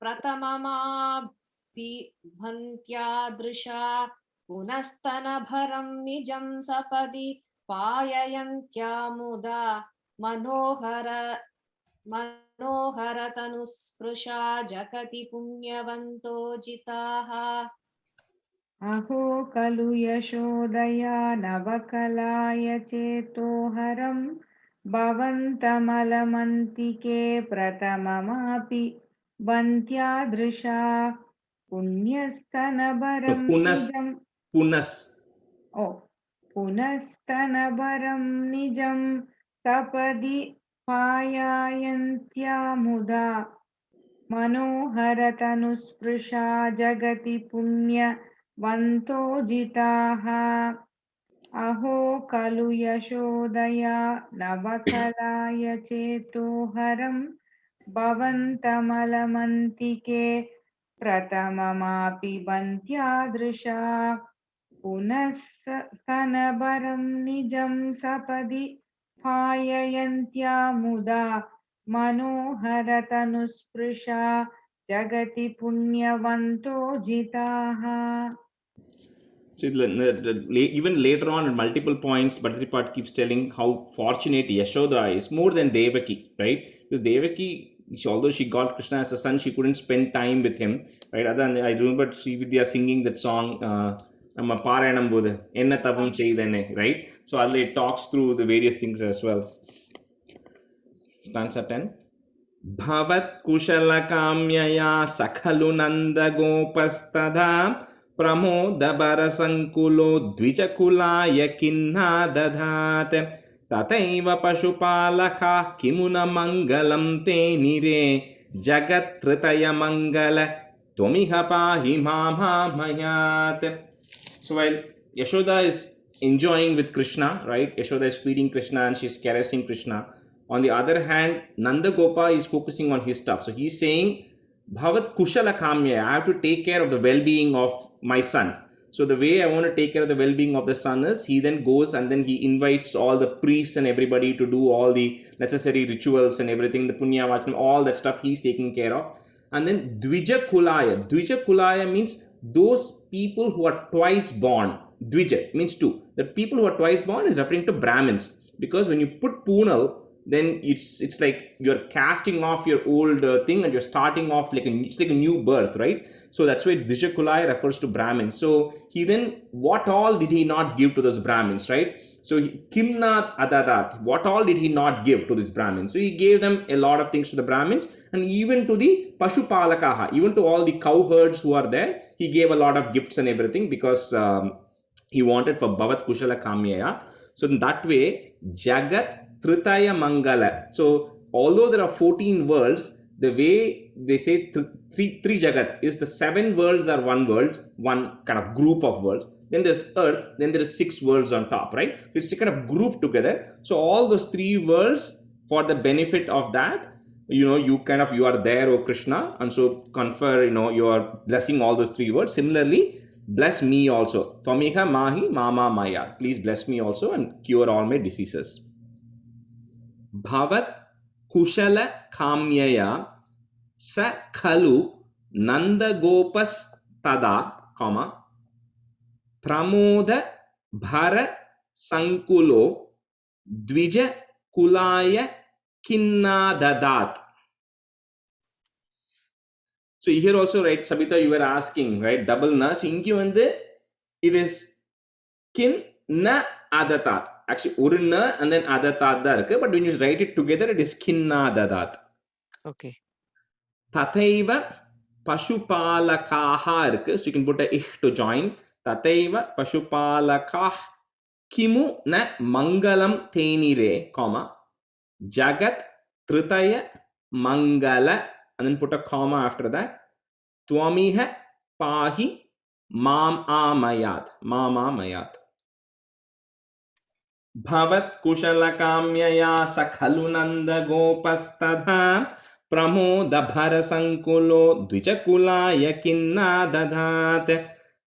प्रथममापिभन्त्यादृशा पुनस्तनभरं निजं सपदि पाययन्त्या मुदा मनोहरतनुस्पृशा जगति पुण्यवन्तो जिताः. अहो खलु यशोदया नवकलाय चेतोहरं भवन्तमलमन्तिके प्रथममापि बन्त्यादृशा पुण्यस्तनभरं निजं पुनस्तनभरं निजं सपदि पाययन्त्या मुदा मनोहरतनुस्पृशा जगति पुण्यवन्तो जिताः. अहो खलु यशोदया नवकलाय चेतोहरं भवन्तमलमन्तिके प्रथममापिबन्त्यादृशा पुनस्तनभरं निजं सपदि पाययन्त्या मुदा मनोहरतनुस्पृशा जगति पुण्यवन्तो जिताः. So even later on in multiple points, Bhattripad keeps telling how fortunate Yashoda is, more than Devaki, right? Because Devaki although she got Krishna as a son, she couldn't spend time with him, right? Other than, I remember Sri Vidya singing that song, Amma Parayanam Bodhu, Enna Tapam Cheydane, right? So it talks through the various things as well. Stanza 10. Bhavat Kushala Kamyaya Sakhalu Nanda Gopastada Pramoda Barasankulo Dvijakulaya Kinna Dadhat Tataiva Pashupalaka Kimuna Mangalam Te Nire Jagat Tritaya Mangala Tomiha Pahi Mama Mayat. So while Yashoda is enjoying with Krishna, right? Yashoda is feeding Krishna and she's caressing Krishna. On the other hand, Nanda Gopa is focusing on his stuff. So he's saying, Bhavat Kushala Kamya, I have to take care of the well-being of my son. So the way I want to take care of the well-being of the son is, he then goes and then he invites all the priests and everybody to do all the necessary rituals and everything, the Punya Vachanam, all that stuff he's taking care of. And then Dvija Kulaya means those people who are twice born. Dvija means two. The people who are twice born is referring to Brahmins. Because when you put Punal, then it's like you're casting off your old thing and you're starting off it's like a new birth, right? So that's why Dvija Kulaya refers to Brahmins. So he then, what all did he not give to those Brahmins, right? So Kimna Adadat, what all did he not give to this Brahmins? So he gave them a lot of things to the Brahmins, and even to the Pashupalakaha, even to all the cowherds who are there, he gave a lot of gifts and everything, because he wanted for Bhavat Kushala Kamyaya. So in that way, Jagat Tritaya Mangala. So although there are 14 worlds, the way they say three Jagat is the 7 worlds are one world, one kind of group of worlds. Then there's earth, then there is 6 worlds on top, right? It's kind of grouped together. So all those 3 worlds, for the benefit of that, you are there, O Krishna, and so confer, you are blessing all those 3 words. Similarly, bless me also. Tvamiha Mahi Mama Maya. Please bless me also and cure all my diseases. Bhavat Kushala Kamyaya Sa Khalu Nanda Gopas Tada, Pramoda Bhara Sankulo Dvija Kulaya Kinna Dadat. So here also, right, Sabita, you were asking, right, double na. So ingi it is kin na adatat. Actually, urna and then adatat da irukku, but when you write it together, it is kinna dadat. Okay. Tathaiva Pashupalakaha irukku. So you can put a ich to join. Tathaiva Pashupalakah Kimu na Mangalam Tenire, Jagat Tritaya Mangala, and then put a comma after that. Tvamiha Pahi Mama Mayat. Bhavat Kushala Kamyaya Sakhalu Nanda Gopastadha Pramoda Bhara Sankulo Dvijakulaya Kinna Dadhat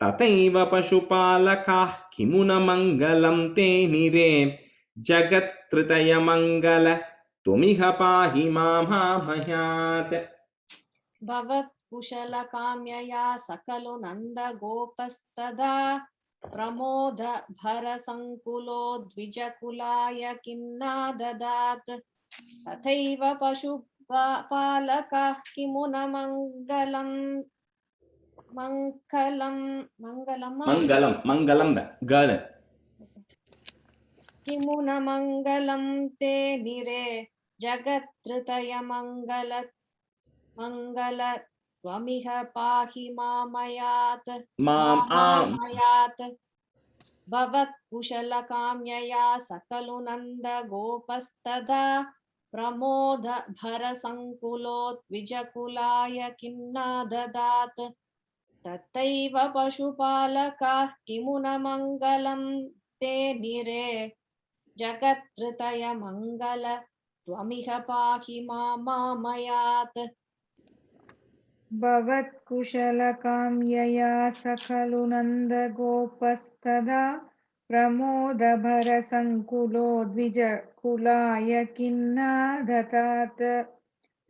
Tataiva Pashupalakah Kimuna Mangalam Te Nire Jagat Tritaya Mangala Tumiha Pahi Mama Mayat. Bhavat Kushala Kamyaya Sakalo Nanda Gopastada Pramoda Bhara Sankulo Dvijakulaya Kinna Dadat Tathaiva Pashupalakah Kimuna Mangalam da gala. Kimuna Mangalam Te Nire Jagat Tritaya Mangala Tvamiha Pahi Mamayat Bhavat Kushala Kamyaya Sakalu Nanda Gopastada Pramoda Bhara Sankulo Dvijakulaya Kinna Dadat Tataiva Pashupalakah Kimuna Mangalam Te Nire Jagat Tritaya Mangala Tvamiha Pahi Mamayat. Bhavat Kushala Kamyaya Sakhalu Nanda Gopastada Pramoda Bhara Sankulo Dvija Kulaya Kinna Datat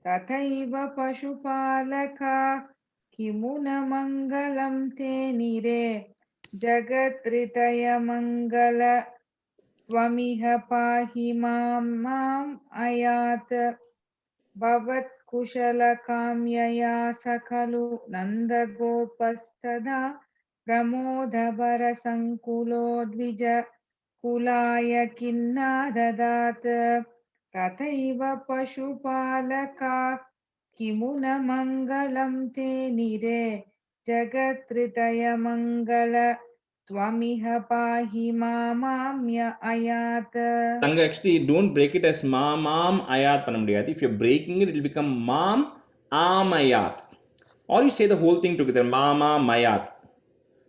Tathaiva Pashupalaka Kimuna Mangalam Te Nire Jagatritaya Mangala Tvamiha Pahi Mamam Ayat. Bhavat कुशलकाम्यया स खलु नन्दगोपस्तदा प्रमोदभरसङ्कुलो द्विज कुलाय किन्ना ददात् तथैव पशुपालका किमु न मङ्गलं ते निरे जगत्कृतयमङ्गल त्वमिह पाहि मामाम्य अयात्. Tanga, actually don't break it as mam ayat panna mudiyadhu. If you're breaking it, it will become mam amayat, or you say the whole thing together, mama mayat.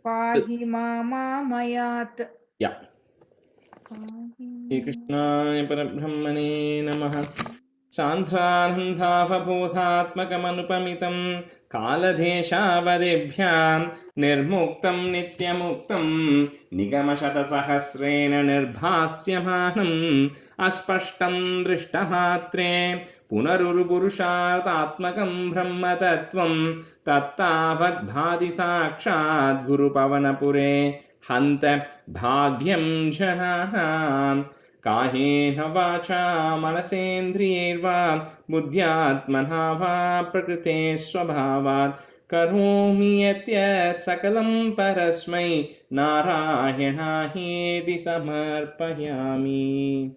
पाहि मामामयात्. Yeah. Shri Krishnaya Parabrahmane Namaha. सान्ध्रानन्दावबोधात्मकमनुपमितं कालदेशावदेभ्यां निर्मुक्तं नित्यमुक्तं निगमशतसहस्रेण निर्भास्यमानम् अस्पष्टं दृष्टमात्रे पुनरुरुपुरुषार्थात्मकं ब्रह्मतत्त्वं तत्तावद्भाति साक्षात् गुरुपवनपुरे हन्त भाग्यं जनानाम्. कायेन वाचा मनसेन्द्रियैर्वा बुद्ध्यात्मना वा प्रकृते स्वभावात् करोमि यत् सकलं परस्मै नारायणायेति समर्पयामि.